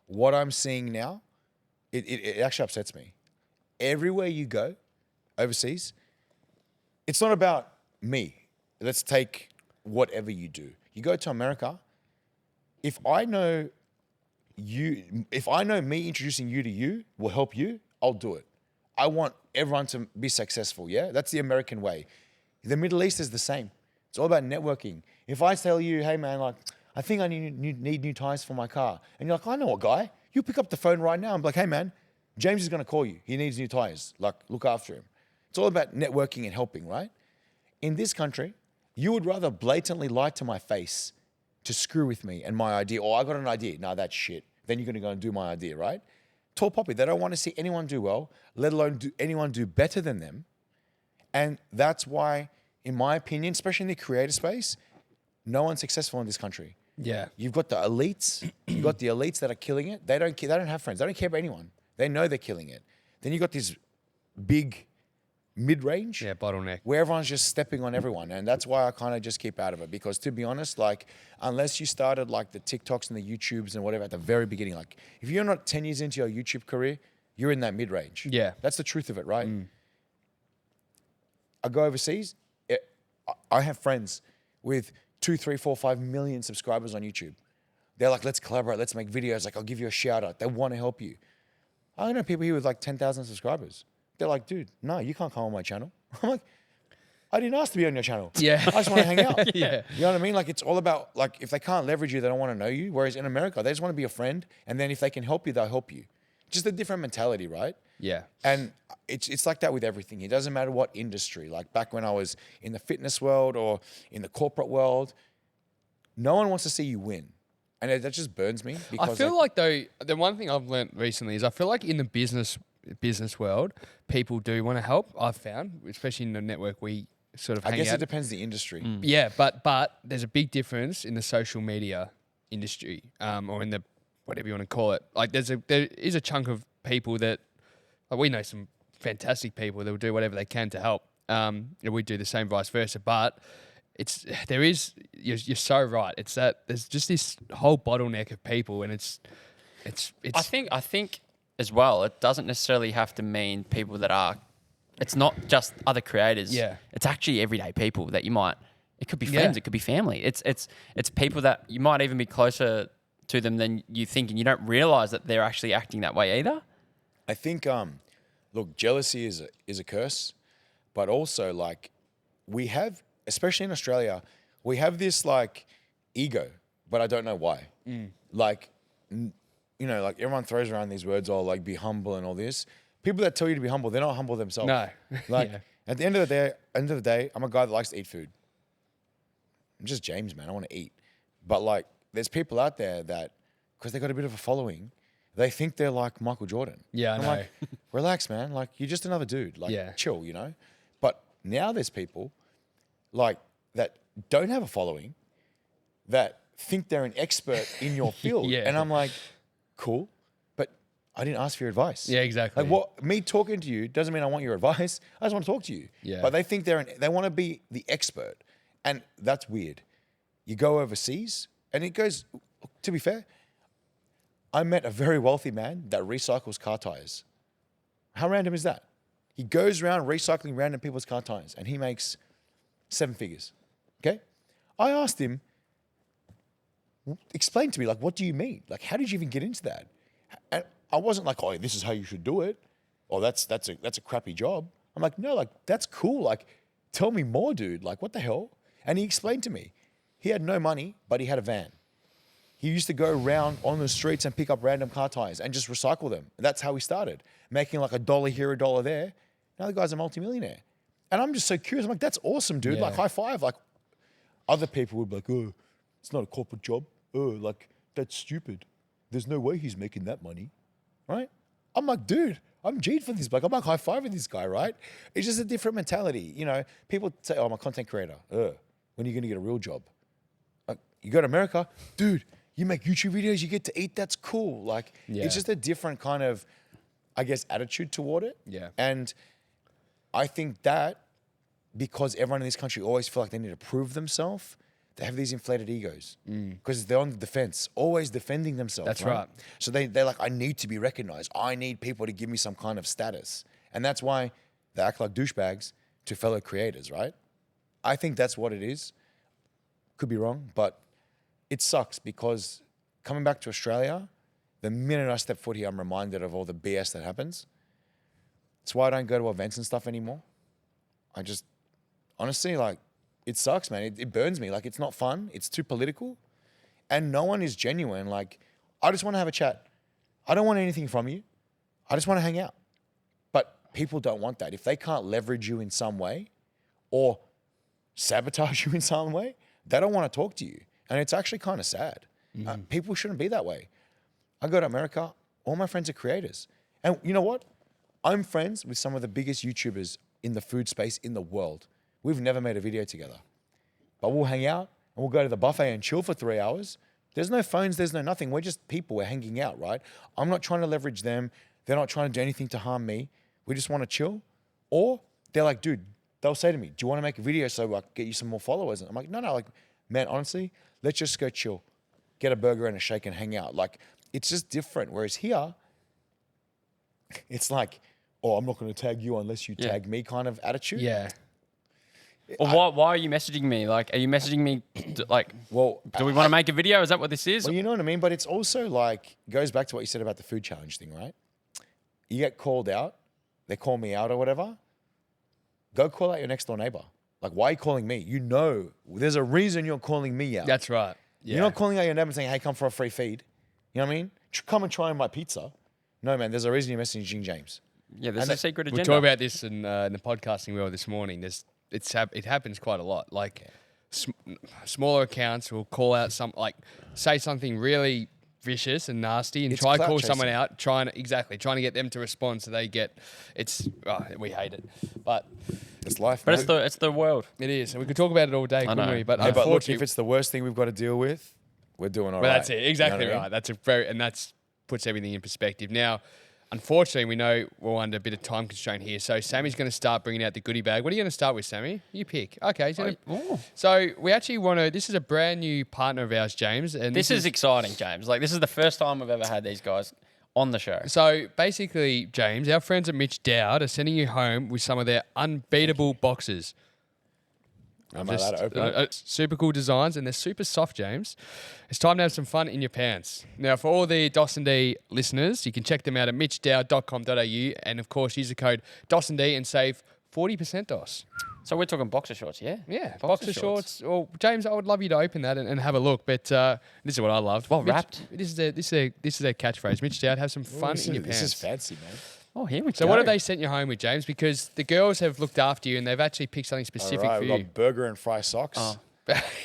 Speaker 2: What I'm seeing now, it actually upsets me. Everywhere you go overseas, it's not about me. Let's take whatever you do. You go to America, if I know me introducing you to you will help you, I'll do it. I want everyone to be successful, yeah? That's the American way. The Middle East is the same. It's all about networking. If I tell you, hey man, like, I think I need new tires for my car. And you're like, I know a guy. You pick up the phone right now and be like, hey man, James is gonna call you. He needs new tires. Like, look after him. It's all about networking and helping, right? In this country, you would rather blatantly lie to my face to screw with me and my idea. Or I got an idea. Nah, that's shit. Then you're gonna go and do my idea, right? Tall poppy, they don't want to see anyone do well, let alone anyone do better than them. And that's why, in my opinion, especially in the creator space, no one's successful in this country.
Speaker 3: Yeah.
Speaker 2: You've got the elites. You've got the elites that are killing it. They don't have friends. They don't care about anyone. They know they're killing it. Then you got this big mid-range.
Speaker 3: Yeah, bottleneck.
Speaker 2: Where everyone's just stepping on everyone. And that's why I kind of just keep out of it. Because to be honest, like, unless you started like the TikToks and the YouTubes and whatever at the very beginning, like if you're not 10 years into your YouTube career, you're in that mid-range.
Speaker 3: Yeah.
Speaker 2: That's the truth of it, right? I go overseas. I have friends with 2, 3, 4, 5 million subscribers on YouTube. They're like, let's collaborate. Let's make videos. Like, I'll give you a shout out. They want to help you. I know people here with like 10,000 subscribers. They're like, dude, no, you can't come on my channel. I'm like, I didn't ask to be on your channel.
Speaker 3: Yeah.
Speaker 2: I just want to hang out.
Speaker 3: Yeah.
Speaker 2: You know what I mean? Like, it's all about, like, if they can't leverage you, they don't want to know you. Whereas in America, they just want to be a friend. And then if they can help you, they'll help you. Just a different mentality, right?
Speaker 3: Yeah.
Speaker 2: And it's like that with everything. It doesn't matter what industry. Like back when I was in the fitness world or in the corporate world, no one wants to see you win. And that just burns me. Because
Speaker 3: I feel like though, the one thing I've learned recently is I feel like in the business world, people do want to help. I've found, especially in the network we sort of hang
Speaker 2: I guess
Speaker 3: out.
Speaker 2: it depends the industry.
Speaker 3: Yeah, but there's a big difference in the social media industry, or in the whatever you want to call it. Like there is a chunk of people that like we know some fantastic people that will do whatever they can to help. And we do the same vice versa, but you're so right. It's that there's just this whole bottleneck of people, and it's.
Speaker 1: I think as well, it doesn't necessarily have to mean people that are. It's not just other creators.
Speaker 3: Yeah.
Speaker 1: It's actually everyday people that you might. It could be friends. It could be family. It's people that you might even be closer to them than you think, and you don't realize that they're actually acting that way either.
Speaker 2: I think, look, jealousy is a curse, but also like we have, especially in Australia, we have this like ego, but I don't know why. Like, you know, like everyone throws around these words all like be humble and all this. People that tell you to be humble, they're not humble themselves.
Speaker 3: No.
Speaker 2: Like
Speaker 3: Yeah.
Speaker 2: at the end of the day, I'm a guy that likes to eat food. I'm just James, man. I want to eat. But like, there's people out there that, because they got a bit of a following, they think they're like Michael Jordan.
Speaker 3: Yeah, I
Speaker 2: I'm
Speaker 3: know.
Speaker 2: like, relax, man. Like, you're just another dude. Like, chill, you know? But now there's people like that don't have a following that think they're an expert in your field.
Speaker 3: Yeah.
Speaker 2: And I'm like, cool, but I didn't ask for your advice.
Speaker 3: Yeah, exactly.
Speaker 2: Like what me talking to you doesn't mean I want your advice. I just want to talk to you.
Speaker 3: Yeah.
Speaker 2: But they think they want to be the expert. And that's weird. You go overseas and it goes, to be fair, I met a very wealthy man that recycles car tires. How random is that? He goes around recycling random people's car tires and he makes 7 figures. Okay? I asked him, explain to me, like, what do you mean? Like, how did you even get into that? And I wasn't like, oh, this is how you should do it. Or that's a crappy job. I'm like, no, like, that's cool. Like, tell me more, dude. Like, what the hell? And he explained to me, he had no money, but he had a van. He used to go around on the streets and pick up random car tires and just recycle them. That's how he started, making like $1 here, $1 there. Now the guy's a multimillionaire. And I'm just so curious. I'm like, that's awesome, dude.
Speaker 3: Yeah.
Speaker 2: Like, high five. Like, other people would be like, oh, it's not a corporate job. Oh, like, that's stupid. There's no way he's making that money, right? I'm like, dude, I'm G'd for this. Like, I'm like high fiving this guy, right? It's just a different mentality. You know, people say, oh, I'm a content creator. When are you going to get a real job? Like, you go to America, dude, you make YouTube videos, you get to eat, that's cool. Like, it's just a different kind of, I guess, attitude toward it.
Speaker 3: Yeah.
Speaker 2: And I think that because everyone in this country always feel like they need to prove themselves, they have these inflated egos because they're on the defense, always defending themselves.
Speaker 3: That's right.
Speaker 2: So they're like, I need to be recognized. I need people to give me some kind of status. And that's why they act like douchebags to fellow creators, right? I think that's what it is. Could be wrong, but it sucks because coming back to Australia, the minute I step foot here, I'm reminded of all the BS that happens. That's why I don't go to events and stuff anymore. I just, honestly, like, it sucks, man. It burns me. Like, it's not fun. It's too political. And no one is genuine. Like, I just want to have a chat. I don't want anything from you. I just want to hang out. But people don't want that. If they can't leverage you in some way or sabotage you in some way, they don't want to talk to you. And it's actually kind of sad. People shouldn't be that way. I go to America, all my friends are creators. And you know what? I'm friends with some of the biggest YouTubers in the food space in the world. We've never made a video together. But we'll hang out and we'll go to the buffet and chill for 3 hours. There's no phones, there's no nothing. We're just people, we're hanging out, right? I'm not trying to leverage them. They're not trying to do anything to harm me. We just want to chill. Or they're like, dude, they'll say to me, do you want to make a video so I can get you some more followers? And I'm like, no, like, man, honestly, let's just go chill. Get a burger and a shake and hang out. Like, it's just different. Whereas here, it's like, oh, I'm not going to tag you unless you tag me kind of attitude.
Speaker 3: Yeah.
Speaker 1: Or why are you messaging me? Like, are you messaging me like,
Speaker 2: Well,
Speaker 1: do we want to make a video? Is that what this is?
Speaker 2: well, you know what I mean? But it's also like, goes back to what you said about the food challenge thing, right? You get called out, they call me out or whatever. Go call out your next door neighbor. Like, why are you calling me? You know, there's a reason you're calling me out.
Speaker 3: That's right. Yeah.
Speaker 2: You're not calling out your neighbor and saying, hey, come for a free feed. You know what I mean? Come and try my pizza. No, man, there's a reason you're messaging James.
Speaker 1: Yeah, there's a secret agenda.
Speaker 3: We talked about this in the podcasting wheel this morning. It happens quite a lot. Like smaller accounts will call out say something really vicious and nasty and
Speaker 2: It's
Speaker 3: try to
Speaker 2: clout
Speaker 3: call
Speaker 2: chasing.
Speaker 3: someone out, trying to get them to respond so they get we hate it. But
Speaker 2: It's life,
Speaker 1: But
Speaker 2: man.
Speaker 1: it's the world.
Speaker 3: it is. And we could talk about it all day, couldn't
Speaker 1: know.
Speaker 3: we? But
Speaker 2: Hey, but look,
Speaker 3: unfortunately,
Speaker 2: if it's the worst thing we've got to deal with, we're doing all right.
Speaker 3: well, that's it. Exactly
Speaker 2: You know what I
Speaker 3: right.
Speaker 2: mean?
Speaker 3: That's puts everything in perspective. Now, unfortunately, we know we're under a bit of time constraint here. So Sammy's going to start bringing out the goodie bag. What are you going to start with, Sammy? You pick. Okay. So we actually want to. This is a brand new partner of ours, James, and
Speaker 1: This is exciting, James. Like, this is the first time we've ever had these guys on the show.
Speaker 3: So basically, James, our friends at Mitch Dowd are sending you home with some of their unbeatable boxes.
Speaker 2: Am I allowed to open it?
Speaker 3: Super cool designs, and they're super soft, James. It's time to have some fun in your pants. Now, for all the dos&d listeners, you can check them out at mitchdowd.com.au, and of course, use the code dos&d and save 40% DOS.
Speaker 1: So we're talking boxer shorts, yeah?
Speaker 3: Yeah, boxer shorts. Well, James, I would love you to open that and have a look, but this is what I loved.
Speaker 1: Well
Speaker 3: Mitch,
Speaker 1: wrapped.
Speaker 3: This is their catchphrase. Mitch Dowd, have some fun in your pants.
Speaker 2: This is fancy, man.
Speaker 1: Oh, here we go.
Speaker 3: So what have they sent you home with, James? Because the girls have looked after you and they've actually picked something specific
Speaker 2: All right,
Speaker 3: for
Speaker 2: we've
Speaker 3: you.
Speaker 2: got burger and fry socks.
Speaker 1: Oh.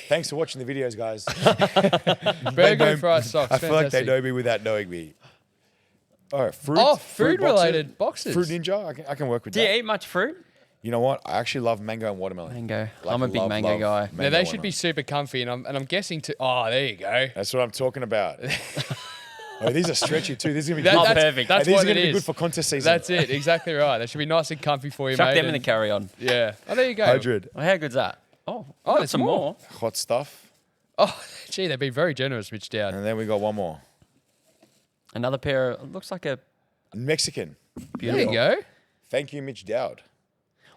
Speaker 2: Thanks for watching the videos, guys.
Speaker 3: Burger and fried socks.
Speaker 2: I feel like they
Speaker 3: Fantastic.
Speaker 2: know me without knowing me. All right, fruit.
Speaker 3: Oh,
Speaker 2: fruit
Speaker 3: food-related boxes.
Speaker 2: Fruit Ninja. I can work with
Speaker 1: Do you
Speaker 2: that.
Speaker 1: eat much fruit?
Speaker 2: You know what? I actually love mango and watermelon.
Speaker 1: Mango.
Speaker 2: Like,
Speaker 1: I'm a big
Speaker 2: love
Speaker 1: mango guy.
Speaker 3: Now
Speaker 2: mango
Speaker 3: they should be
Speaker 2: watermelon.
Speaker 3: super comfy, and I'm guessing to. Oh, there you go.
Speaker 2: That's what I'm talking about. Oh, these are stretchy too. These are gonna be
Speaker 3: That-
Speaker 2: good.
Speaker 1: Not
Speaker 3: that's,
Speaker 1: perfect.
Speaker 3: That's
Speaker 2: These
Speaker 3: what
Speaker 2: are gonna
Speaker 3: it
Speaker 2: be
Speaker 3: is.
Speaker 2: good for contest season.
Speaker 3: That's it. Exactly right. They should be nice and comfy for you,
Speaker 1: Chuck
Speaker 3: mate.
Speaker 1: them in the
Speaker 3: and-
Speaker 1: carry-on.
Speaker 3: Yeah. Oh, there you go.
Speaker 2: 100.
Speaker 1: Oh, how good's that? Oh,
Speaker 3: Oh,
Speaker 1: got
Speaker 3: there's
Speaker 1: some more.
Speaker 2: Hot stuff.
Speaker 3: Oh, gee, they've been very generous, Mitch Dowd.
Speaker 2: And then we got one more.
Speaker 1: Another pair. It looks like a
Speaker 2: Mexican.
Speaker 3: There you go.
Speaker 2: Thank you, Mitch Dowd.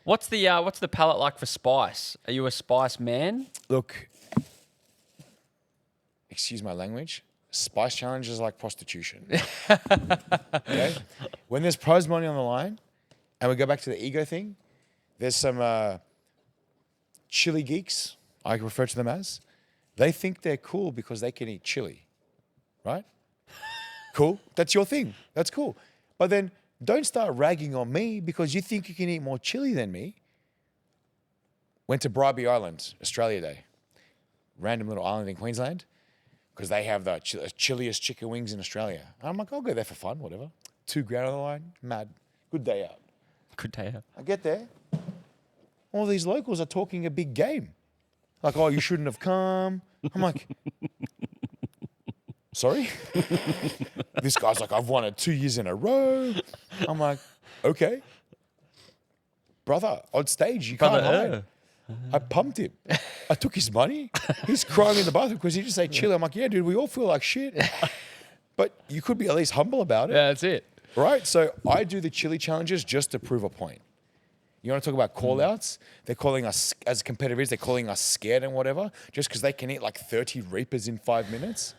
Speaker 1: What's the palate like for spice? Are you a spice man?
Speaker 2: Look, excuse my language. Spice challenge is like prostitution. Okay? When there's prize money on the line, and we go back to the ego thing, there's some chili geeks, I refer to them as. They think they're cool because they can eat chili, right? Cool. That's your thing. That's cool. But then don't start ragging on me because you think you can eat more chili than me. Went to Bribey Island, Australia Day. Random little island in Queensland. Because they have the chilliest chicken wings in Australia. And I'm like, I'll go there for fun, whatever. $2,000 on the line, mad. Good day out.
Speaker 1: Good day out.
Speaker 2: I get there. All these locals are talking a big game. Like, oh, you shouldn't have come. I'm like, sorry? This guy's like, I've won it 2 years in a row. I'm like, okay. Brother, on stage, you can't hide. I pumped him. I took his money. He's crying in the bathroom because he just say chill. I'm like, yeah, dude, we all feel like shit. But you could be at least humble about it.
Speaker 3: Yeah, that's it.
Speaker 2: Right? So I do the chili challenges just to prove a point. You want to talk about call outs? They're calling us, as competitors, they're calling us scared and whatever, just because they can eat like 30 Reapers in 5 minutes.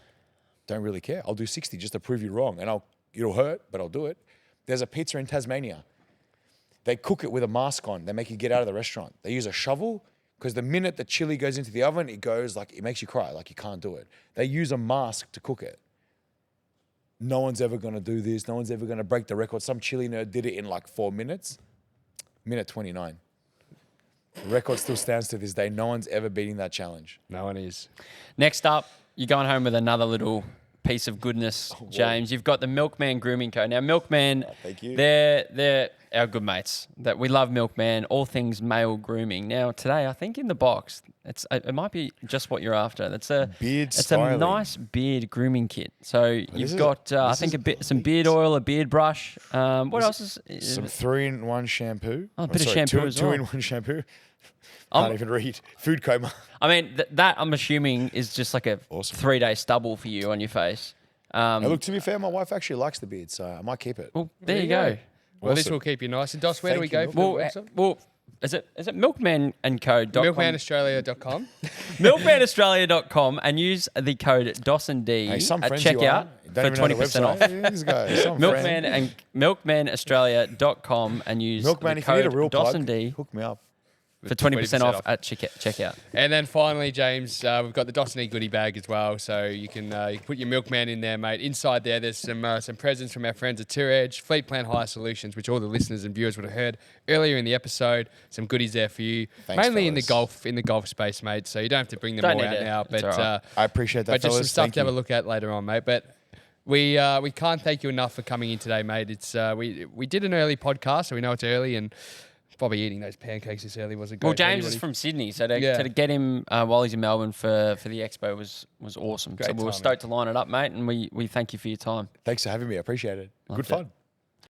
Speaker 2: Don't really care. I'll do 60 just to prove you wrong. And it'll hurt, but I'll do it. There's a pizza in Tasmania. They cook it with a mask on. They make you get out of the restaurant. They use a shovel because the minute the chili goes into the oven, it makes you cry. Like you can't do it. They use a mask to cook it. No one's ever going to do this. No one's ever going to break the record. Some chili nerd did it in like 4 minutes. Minute 29. The record still stands to this day. No one's ever beating that challenge.
Speaker 3: No one is.
Speaker 1: Next up, you're going home with another little piece of goodness, James. You've got the Milkman Grooming Co. Now, Milkman,
Speaker 2: thank you.
Speaker 1: They're our good mates. That we love Milkman, all things male grooming. Now, today, I think in the box, it might be just what you're after. It's a
Speaker 2: styling.
Speaker 1: nice beard grooming kit. So you've got I think some beard oil, a beard brush. What else is
Speaker 2: some 3-in-1 shampoo?
Speaker 1: Oh, a bit of shampoo as well.
Speaker 2: 2-in-1 shampoo. Can't even read. Food coma.
Speaker 1: I mean, that I'm assuming is just like a 3-day stubble for you on your face.
Speaker 2: Hey, look, to be fair, my wife actually likes the beard, so I might keep it.
Speaker 1: Well, there you go.
Speaker 3: Well, this will keep you nice. And Dos, where do we go?
Speaker 1: Well, is it milkmanandco.com?
Speaker 3: Milkmanaustralia.com.
Speaker 1: Milkmanaustralia.com and use the code dos&d at checkout for 20% off. Milkmanaustralia.com and use
Speaker 2: Milkman,
Speaker 1: the
Speaker 2: if you need a
Speaker 1: code
Speaker 2: real plug,
Speaker 1: dos&d
Speaker 2: hook me up.
Speaker 1: for 20% off at checkout.
Speaker 3: And then finally, James, we've got the dos&d goodie bag as well. So you can put your Milkman in there, mate. Inside there, there's some presents from our friends at Tour Edge, Fleet Plan Hire Solutions, which all the listeners and viewers would have heard earlier in the episode. Some goodies there for you, mainly
Speaker 2: fellas.
Speaker 3: in the golf space, mate. So you don't have to bring them all out now. But
Speaker 1: right.
Speaker 2: I appreciate that,
Speaker 3: but just
Speaker 2: fellas.
Speaker 3: some stuff
Speaker 2: Thank
Speaker 3: to have
Speaker 2: you.
Speaker 3: a look at later on, mate. But we can't thank you enough for coming in today, mate. It's we did an early podcast, so we know it's early and. Probably eating those pancakes this early wasn't great.
Speaker 1: Well, James is from Sydney, so to get him while he's in Melbourne for the expo was awesome.
Speaker 3: Great
Speaker 1: so we were
Speaker 3: timing.
Speaker 1: stoked to line it up, mate, and we thank you for your time.
Speaker 2: Thanks for having me. I appreciate it. Good fun.